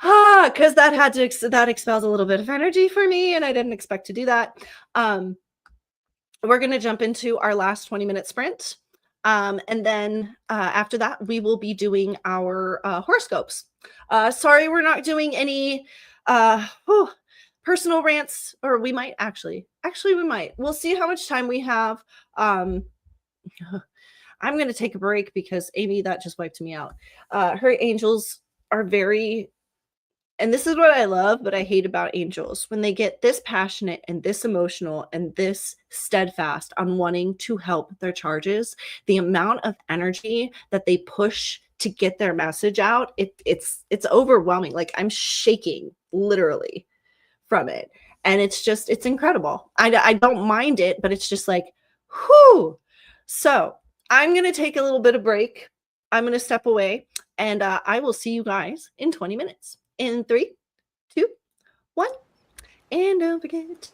because that expels a little bit of energy for me, and I didn't expect to do that. We're going to jump into our last 20-minute sprint. And then after that, we will be doing our horoscopes. Sorry, we're not doing any personal rants, or we might actually we might. We'll see how much time we have. I'm going to take a break because Amy, that just wiped me out. Her angels are very, and this is what I love, but I hate about angels. When they get this passionate and this emotional and this steadfast on wanting to help their charges, the amount of energy that they push to get their message out, it's overwhelming. Like I'm shaking literally from it. And it's incredible. I don't mind it, but it's just like, whew. So I'm going to take a little bit of break. I'm going to step away and I will see you guys in 20 minutes. In 3, 2, 1, and don't forget.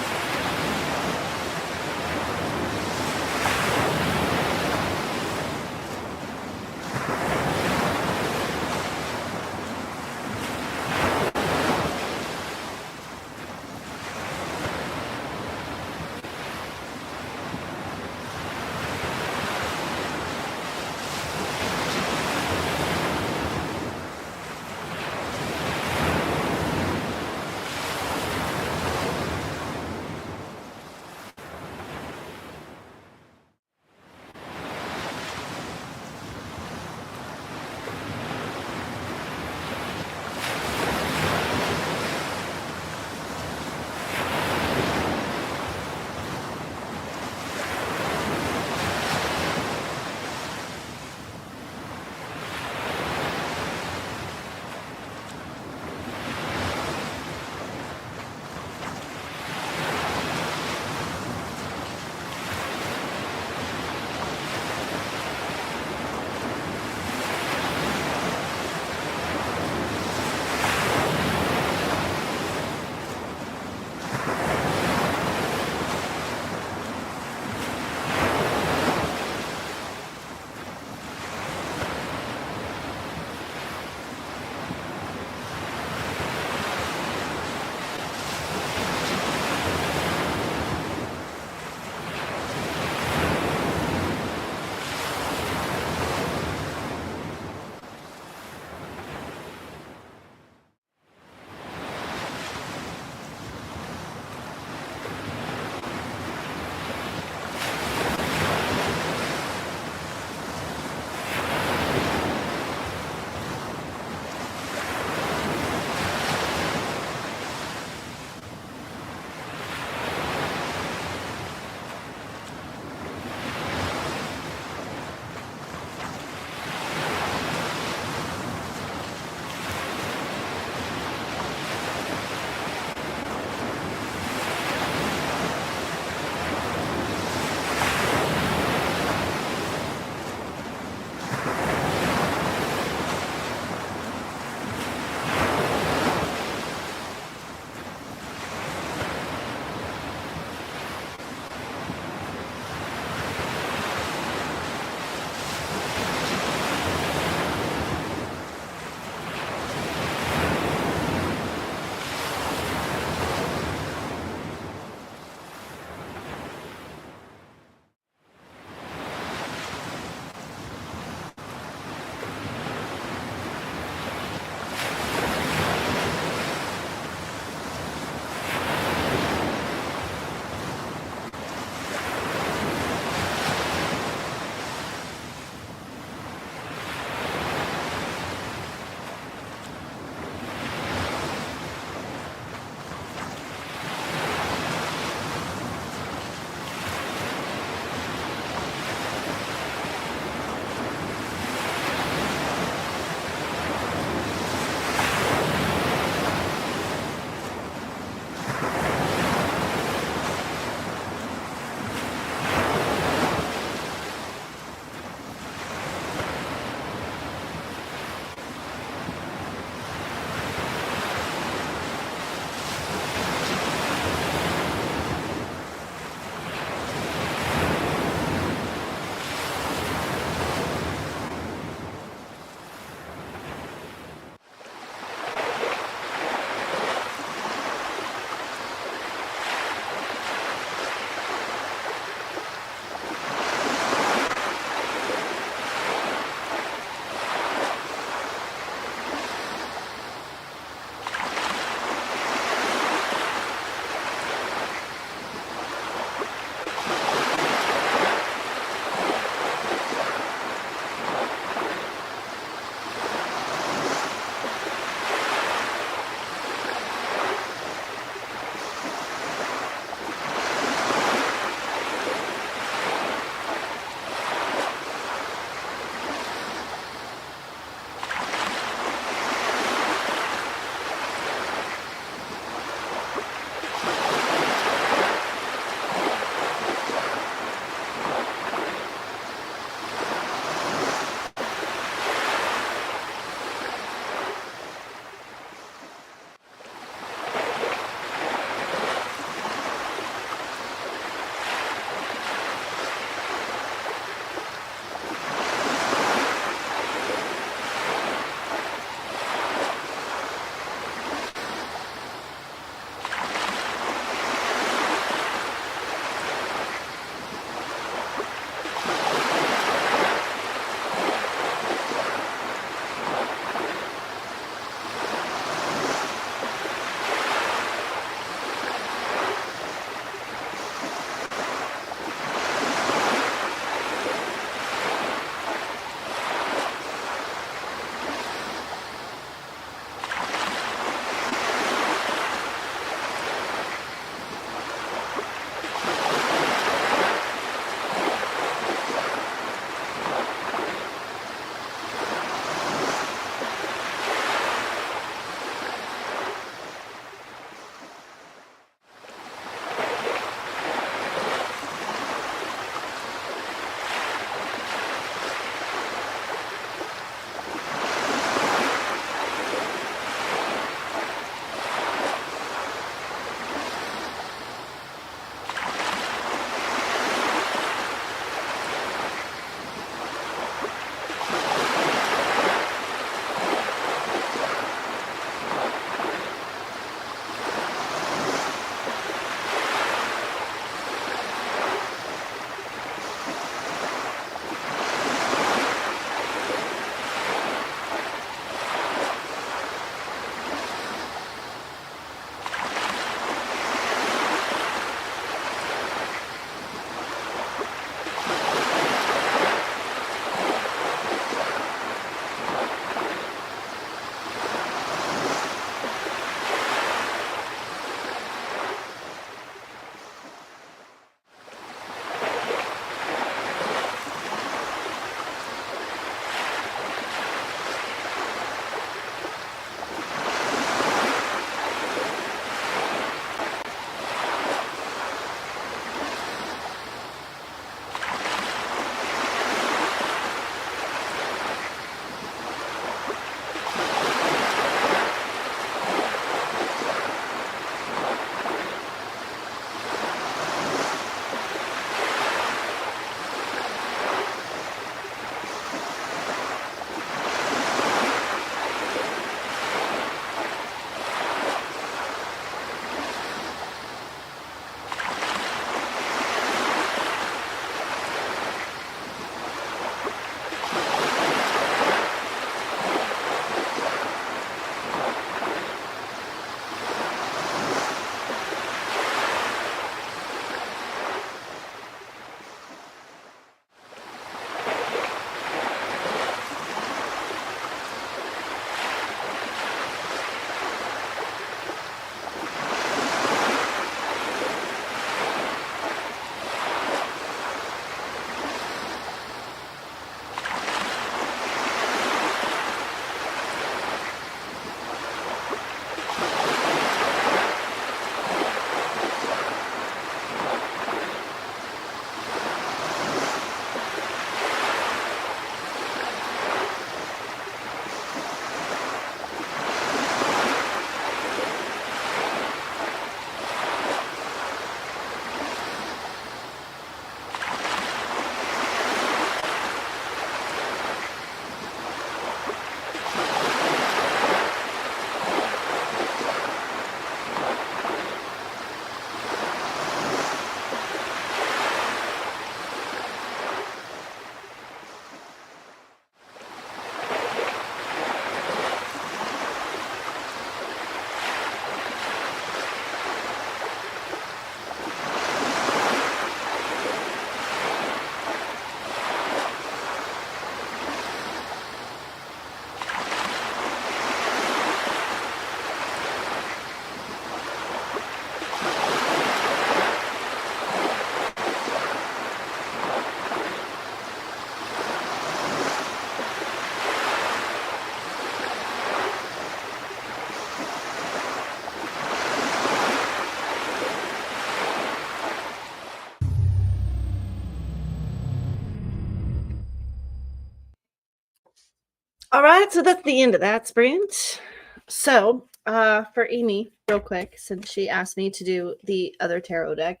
All right, so that's the end of that sprint. So for Amy, real quick, since she asked me to do the other tarot deck,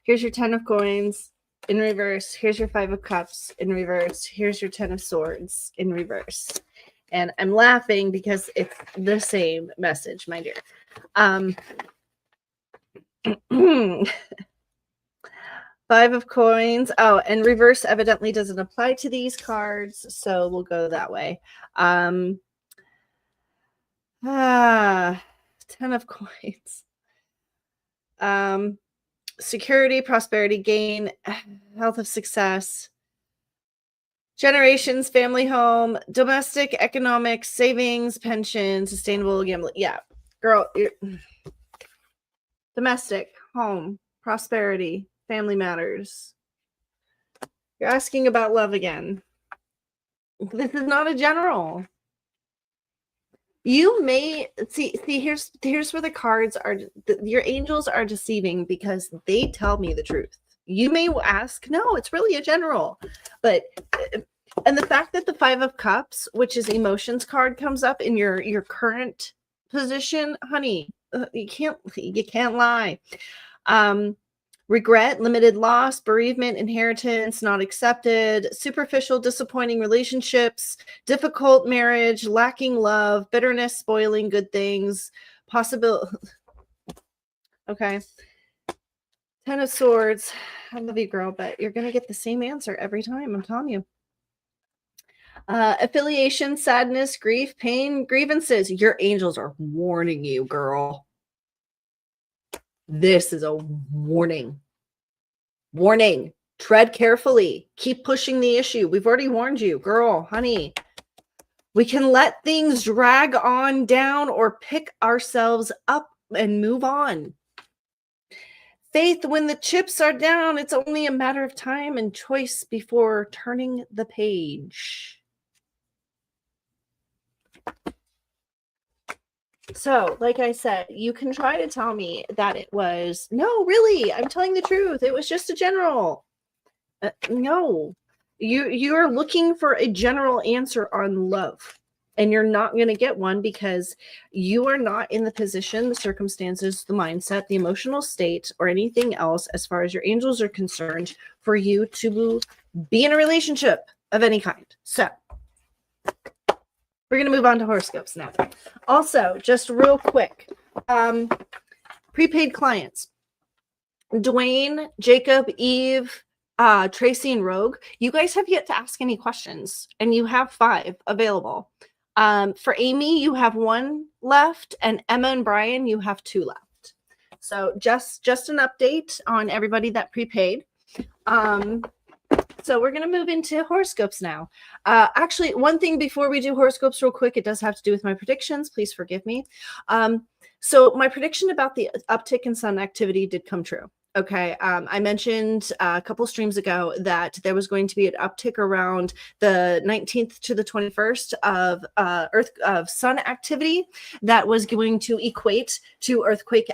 here's your 10 of coins in reverse. Here's your 5 of cups in reverse. Here's your 10 of swords in reverse. And I'm laughing because it's the same message, my dear. 5 of coins. Oh, and reverse evidently doesn't apply to these cards, so we'll go that way. 10 of coins. Security, prosperity, gain, health of success, generations, family home, domestic, economic, savings, pension, sustainable gambling. Yeah, girl, domestic, home, prosperity, family matters. You're asking about love again. This is not a general. You may see here's where the cards are. Your angels are deceiving because they tell me the truth. You may ask, no, it's really a general. But and the fact that the 5 of cups, which is emotions card, comes up in your current position, honey, you can't lie. Regret, limited loss, bereavement, inheritance, not accepted, superficial, disappointing relationships, difficult marriage, lacking love, bitterness, spoiling good things, possible. Okay. 10 of swords. I love you, girl, but you're going to get the same answer every time. I'm telling you. Affiliation, sadness, grief, pain, grievances. Your angels are warning you, girl. This is a warning. Warning. Tread carefully. Keep pushing the issue. We've already warned you, girl, honey. We can let things drag on down or pick ourselves up and move on. Faith, when the chips are down, it's only a matter of time and choice before turning the page. So, like I said, you can try to tell me that it was, no, really, I'm telling the truth. It was just a general. No, you're looking for a general answer on love, and you're not going to get one because you are not in the position, the circumstances, the mindset, the emotional state, or anything else as far as your angels are concerned for you to be in a relationship of any kind. So we're going to move on to horoscopes now. Also, just real quick, prepaid clients. Dwayne, Jacob, Eve, Tracy, and Rogue, you guys have yet to ask any questions, and you have 5 available. For Amy, you have 1 left, and Emma and Brian, you have 2 left. So just an update on everybody that prepaid. So we're going to move into horoscopes now. Actually, one thing before we do horoscopes real quick, it does have to do with my predictions. Please forgive me. So my prediction about the uptick in sun activity did come true. Okay. I mentioned a couple streams ago that there was going to be an uptick around the 19th to the 21st of sun activity that was going to equate to earthquake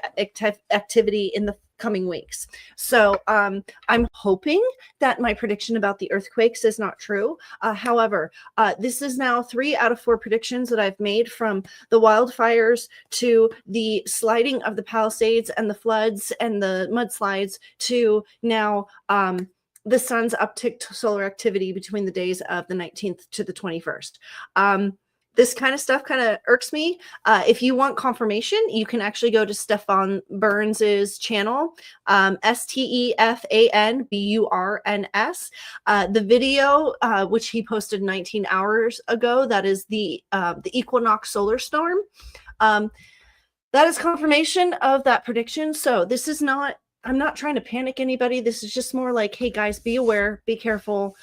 activity in the coming weeks. So I'm hoping that my prediction about the earthquakes is not true. However, this is now 3 out of 4 predictions that I've made, from the wildfires to the sliding of the Palisades and the floods and the mudslides to now the sun's uptick to solar activity between the days of the 19th to the 21st. This kind of stuff kind of irks me. If you want confirmation, you can actually go to Stefan Burns's channel, STEFANBURNS. The video, which he posted 19 hours ago, that is the equinox solar storm. That is confirmation of that prediction. So this is not, I'm not trying to panic anybody. This is just more like, hey guys, be aware, be careful.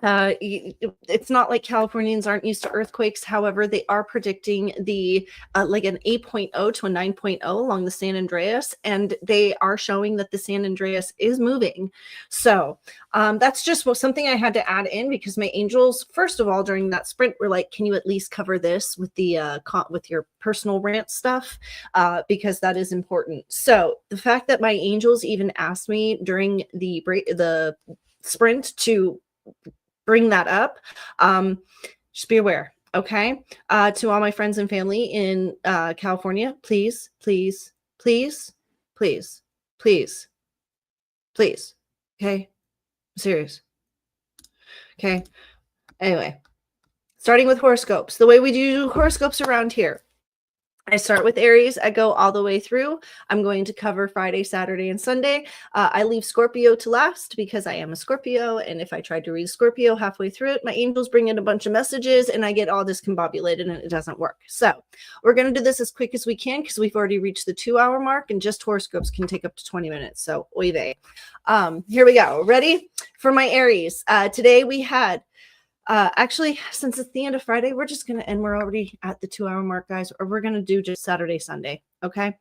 It's not like Californians aren't used to earthquakes. However, they are predicting the like an 8.0 to a 9.0 along the San Andreas, and they are showing that the San Andreas is moving. So that's just something I had to add in, because my angels, first of all, during that sprint, were like, "Can you at least cover this with the with your personal rant stuff?" Because that is important. So the fact that my angels even asked me during the sprint to bring that up. Just be aware. Okay. To all my friends and family in California, please, please, please, please, please, please. Okay. I'm serious. Okay. Anyway, starting with horoscopes. The way we do horoscopes around here. I start with Aries. I go all the way through. I'm going to cover Friday, Saturday, and Sunday. I leave Scorpio to last because I am a Scorpio. And if I tried to read Scorpio halfway through it, my angels bring in a bunch of messages and I get all discombobulated and it doesn't work. So we're going to do this as quick as we can because we've already reached the 2-hour mark and just horoscopes can take up to 20 minutes. So oy vey. Here we go. Ready for my Aries? Today we had actually, since it's the end of Friday, we're just going to, and we're already at the 2-hour mark, guys, or we're going to do just Saturday, Sunday. Okay.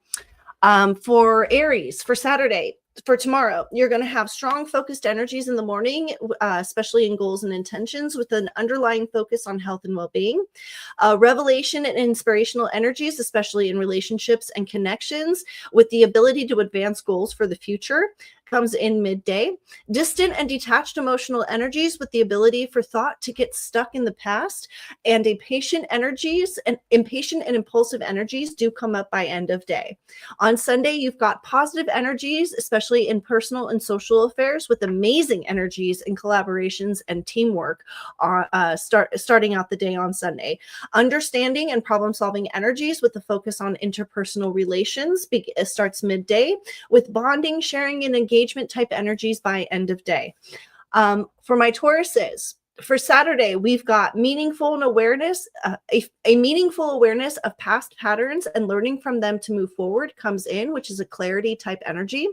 For Aries, for Saturday, for tomorrow, you're going to have strong focused energies in the morning, especially in goals and intentions with an underlying focus on health and well-being. Revelation and inspirational energies, especially in relationships and connections with the ability to advance goals for the future, comes in midday. Distant and detached emotional energies with the ability for thought to get stuck in the past, and impatient and impulsive energies do come up by end of day. On Sunday, you've got positive energies, especially in personal and social affairs, with amazing energies in collaborations and teamwork starting out the day on Sunday. Understanding and problem-solving energies with the focus on interpersonal relations starts midday, with bonding, sharing, and engagement type energies by end of day. For my Tauruses, for Saturday, we've got meaningful awareness, a meaningful awareness of past patterns and learning from them to move forward comes in, which is a clarity type energy.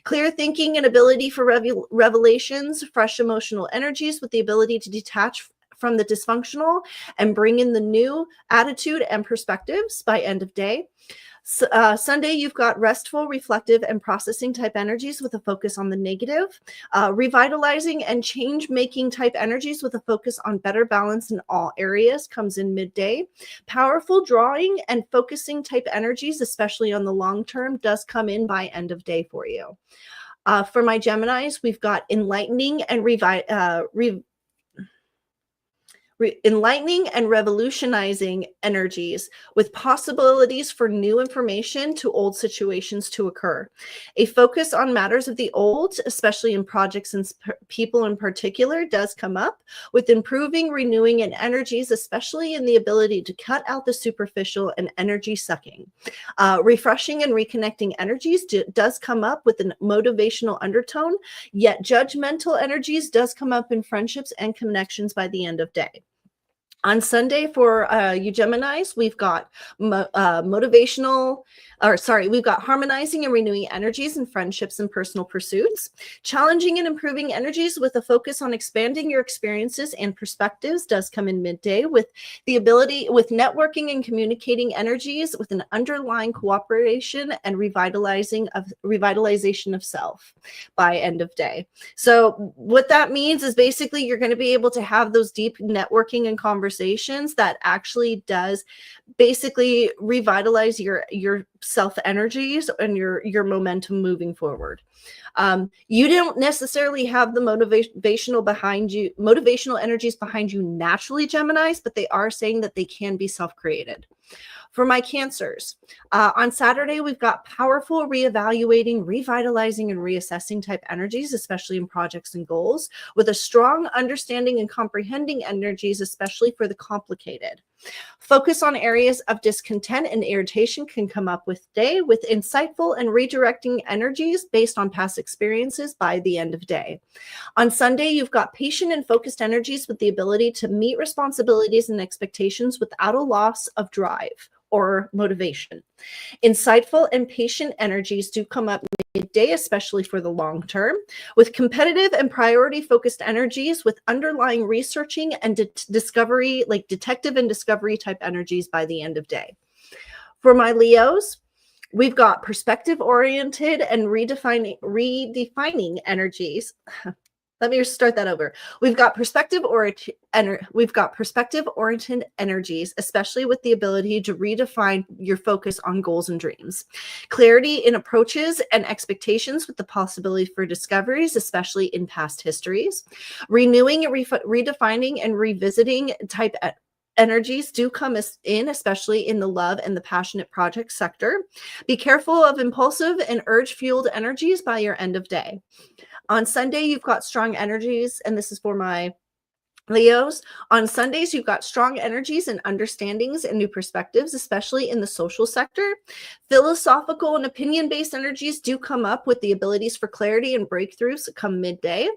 Clear thinking and ability for revelations, fresh emotional energies with the ability to detach from the dysfunctional and bring in the new attitude and perspectives by end of day. Sunday, you've got restful, reflective, and processing type energies with a focus on the negative. Revitalizing and change-making type energies with a focus on better balance in all areas comes in midday. Powerful drawing and focusing type energies, especially on the long term, does come in by end of day for you. For my Geminis, we've got enlightening and enlightening and revolutionizing energies with possibilities for new information to old situations to occur. A focus on matters of the old, especially in projects and people in particular, does come up with improving, renewing, and energies, especially in the ability to cut out the superficial and energy sucking. Refreshing and reconnecting energies does come up with a motivational undertone, yet judgmental energies does come up in friendships and connections by the end of day. On Sunday for you Geminis, we've got we've got harmonizing and renewing energies in friendships and personal pursuits. Challenging and improving energies with a focus on expanding your experiences and perspectives does come in midday with the ability with networking and communicating energies with an underlying cooperation and revitalization of self by end of day. So what that means is basically you're going to be able to have those deep networking and conversations that actually does basically revitalize your self energies and your momentum moving forward. You don't necessarily have the motivational energies behind you naturally, Geminis, but they are saying that they can be self-created. For my Cancers, on Saturday, we've got powerful reevaluating, revitalizing, and reassessing type energies, especially in projects and goals, with a strong understanding and comprehending energies, especially for the complicated. Focus on areas of discontent and irritation can come up with day with insightful and redirecting energies based on past experiences by the end of day. On Sunday, you've got patient and focused energies with the ability to meet responsibilities and expectations without a loss of drive or motivation. Insightful and patient energies do come up midday, especially for the long term, with competitive and priority focused energies with underlying researching and discovery, like detective and discovery type energies by the end of day. For my Leos, we've got perspective oriented and redefining energies. Let me start that over. We've got perspective-oriented energies, especially with the ability to redefine your focus on goals and dreams. Clarity in approaches and expectations with the possibility for discoveries, especially in past histories. Renewing, redefining, and revisiting type energies do come in, especially in the love and the passionate project sector. Be careful of impulsive and urge-fueled energies by your end of day. On Sunday, you've got strong energies, and this is for my Leos. On Sundays, you've got strong energies and understandings and new perspectives, especially in the social sector. Philosophical and opinion-based energies do come up with the abilities for clarity and breakthroughs come midday.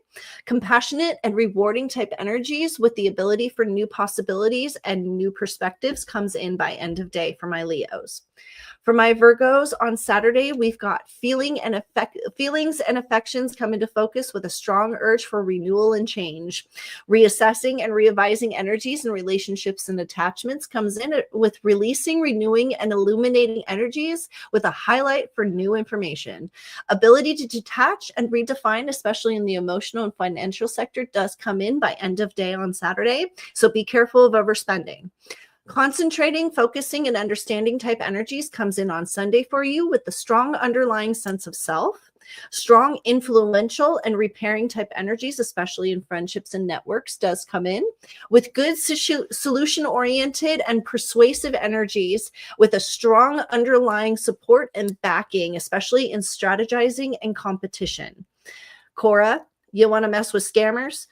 Compassionate and rewarding type energies with the ability for new possibilities and new perspectives comes in by end of day for my Leos. For my Virgos, on Saturday, we've got feelings and affections come into focus with a strong urge for renewal and change. Reassessing and revising energies and relationships and attachments comes in with releasing, renewing, and illuminating energies with a highlight for new information. Ability to detach and redefine, especially in the emotional and financial sector, does come in by end of day on Saturday, so be careful of overspending. Concentrating, focusing, and understanding type energies comes in on Sunday for you with the strong underlying sense of self. Strong, influential, and repairing type energies, especially in friendships and networks, does come in with good solution-oriented and persuasive energies with a strong underlying support and backing, especially in strategizing and competition. Cora, you want to mess with scammers?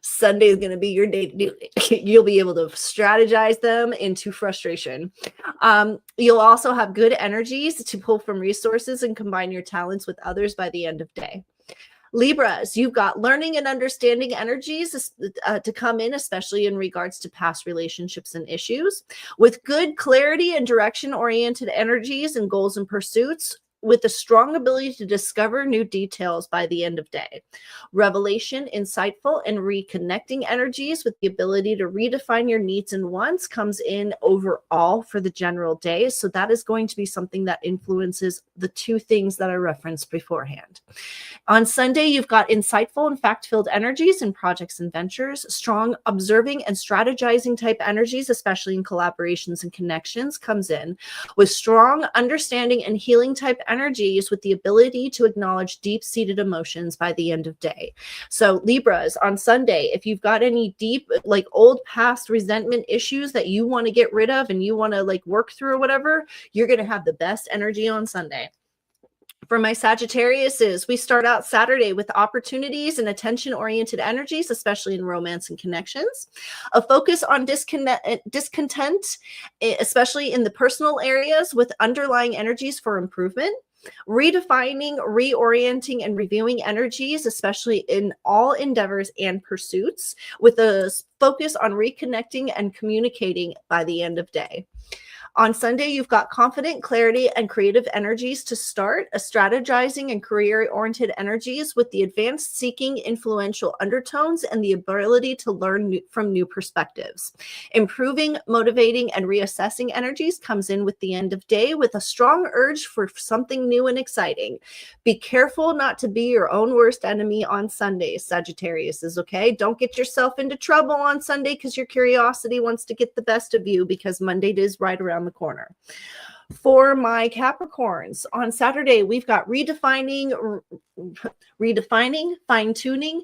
Sunday is going to be your day to do it. You'll be able to strategize them into frustration. You'll also have good energies to pull from resources and combine your talents with others by the end of day. Libras, you've got learning and understanding energies to come in, especially in regards to past relationships and issues, with good clarity and direction-oriented energies and goals and pursuits, with a strong ability to discover new details by the end of day. Revelation, insightful, and reconnecting energies with the ability to redefine your needs and wants comes in overall for the general day. So that is going to be something that influences the two things that I referenced beforehand. On Sunday, you've got insightful and fact-filled energies in projects and ventures, strong observing and strategizing type energies, especially in collaborations and connections, comes in with strong understanding and healing type energies with the ability to acknowledge deep-seated emotions by the end of day. So Libras, on Sunday, if you've got any deep, like old past resentment issues that you want to get rid of and you want to like work through or whatever, you're going to have the best energy on Sunday. For my Sagittariuses, we start out Saturday with opportunities and attention-oriented energies, especially in romance and connections. A focus on discontent, especially in the personal areas, with underlying energies for improvement. Redefining, reorienting, and reviewing energies, especially in all endeavors and pursuits, with a focus on reconnecting and communicating by the end of day. On Sunday, you've got confident, clarity, and creative energies to start, a strategizing and career-oriented energies with the advanced seeking influential undertones and the ability to learn from new perspectives. Improving, motivating, and reassessing energies comes in with the end of day with a strong urge for something new and exciting. Be careful not to be your own worst enemy on Sundays, Sagittarius is okay. Don't get yourself into trouble on Sunday because your curiosity wants to get the best of you, because Monday is right around the corner. For my Capricorns, on Saturday, we've got redefining, fine-tuning,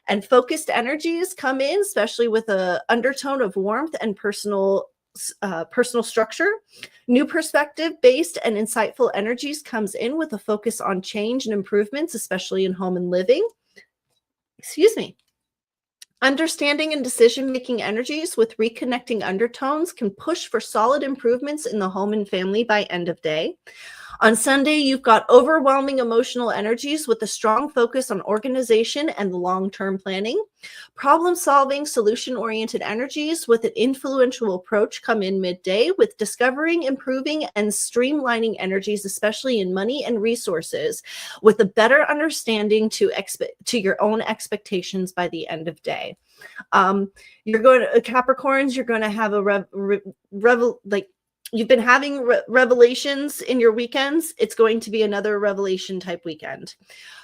and focused energies come in, especially with an undertone of warmth and personal structure. New perspective-based and insightful energies comes in with a focus on change and improvements, especially in home and living. Excuse me. Understanding and decision-making energies with reconnecting undertones can push for solid improvements in the home and family by end of day. On Sunday, you've got overwhelming emotional energies with a strong focus on organization and long-term planning. Problem-solving, solution-oriented energies with an influential approach come in midday with discovering, improving, and streamlining energies, especially in money and resources, with a better understanding to your own expectations by the end of day. You're going to Capricorns, you're going to have a You've been having revelations in your weekends. It's going to be another revelation type weekend.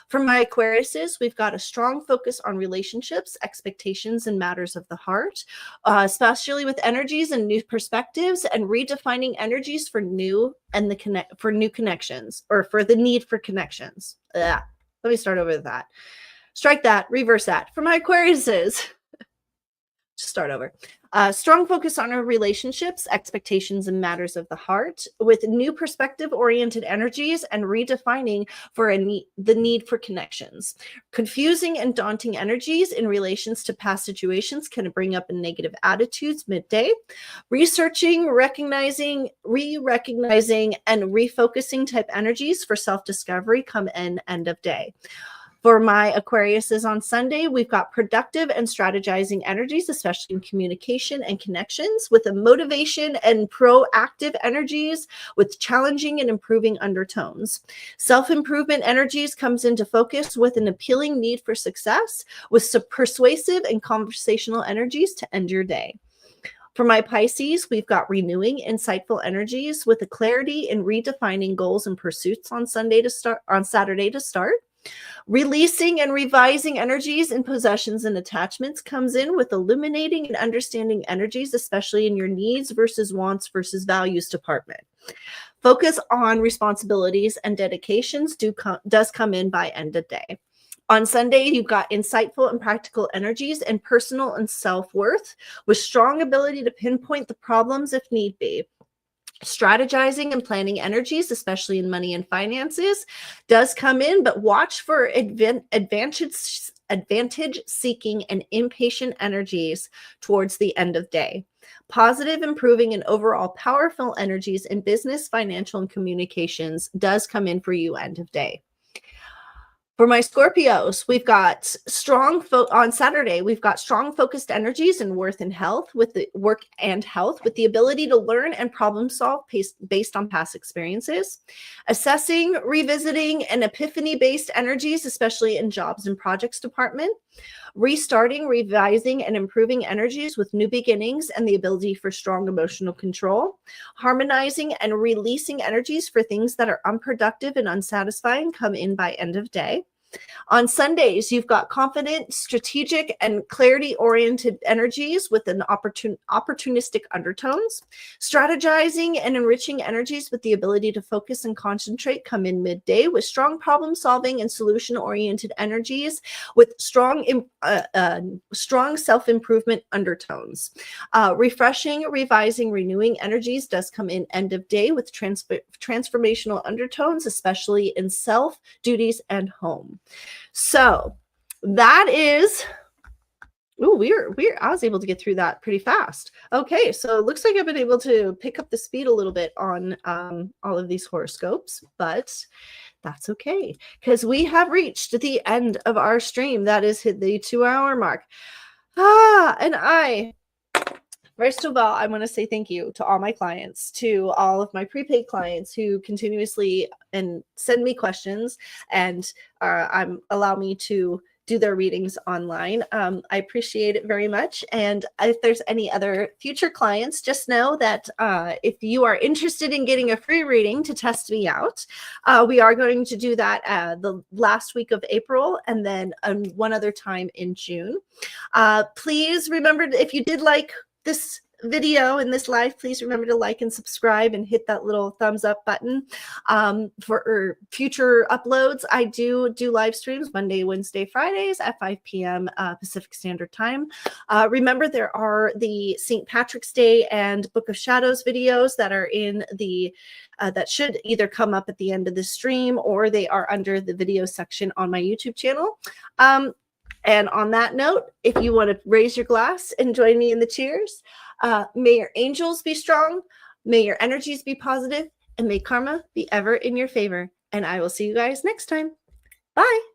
For my Aquariuses, we've got a strong focus on relationships, expectations, and matters of the heart, especially with energies and new perspectives, and redefining energies for new connections, or for the need for connections. Let me start over with that. Strike that, reverse that. For my Aquariuses, start over. Strong focus on our relationships, expectations, and matters of the heart, with new perspective-oriented energies and redefining for the need for connections. Confusing and daunting energies in relations to past situations can bring up negative attitudes midday. Researching, recognizing, re-recognizing, and refocusing type energies for self-discovery come in end of day. For my Aquariuses on Sunday, we've got productive and strategizing energies, especially in communication and connections, with a motivation and proactive energies with challenging and improving undertones. Self-improvement energies comes into focus with an appealing need for success, with some persuasive and conversational energies to end your day. For my Pisces, we've got renewing, insightful energies with a clarity in redefining goals and pursuits on Saturday to start. Releasing and revising energies in possessions and attachments comes in with illuminating and understanding energies, especially in your needs versus wants versus values department. Focus on responsibilities and dedications does come in by end of day. On Sunday, you've got insightful and practical energies and personal and self-worth with strong ability to pinpoint the problems if need be. Strategizing and planning energies, especially in money and finances, does come in, but watch for advantage-seeking and impatient energies towards the end of day. Positive, improving, and overall powerful energies in business, financial, and communications does come in for you end of day. For my Scorpios, we've got on Saturday, we've got strong focused energies in work and health with the ability to learn and problem solve based on past experiences. Assessing, revisiting, and epiphany-based energies, especially in jobs and projects department. Restarting, revising, and improving energies with new beginnings and the ability for strong emotional control. Harmonizing and releasing energies for things that are unproductive and unsatisfying come in by end of day. On Sundays, you've got confident, strategic, and clarity-oriented energies with an opportunistic undertones. Strategizing and enriching energies with the ability to focus and concentrate come in midday with strong problem-solving and solution-oriented energies with strong self-improvement undertones. Refreshing, revising, renewing energies does come in end of day with transformational undertones, especially in self, duties, and home. So that is, I was able to get through that pretty fast. Okay, so it looks like I've been able to pick up the speed a little bit on all of these horoscopes, but that's okay because we have reached the end of our stream. That is hit the 2-hour mark. First of all, I want to say thank you to all my clients, to all of my prepaid clients who continuously send me questions and allow me to do their readings online. I appreciate it very much. And if there's any other future clients, just know that if you are interested in getting a free reading to test me out, we are going to do that the last week of April and then one other time in June. Please remember, if you did like this video in this live, please remember to like and subscribe and hit that little thumbs up button for future uploads. I do live streams Monday, Wednesday, Fridays at 5 p.m. Pacific Standard Time. Remember, there are the St. Patrick's Day and Book of Shadows videos that are in the that should either come up at the end of the stream or they are under the video section on my YouTube channel. And on that note, if you want to raise your glass and join me in the cheers, may your angels be strong, may your energies be positive, and may karma be ever in your favor. And I will see you guys next time. Bye.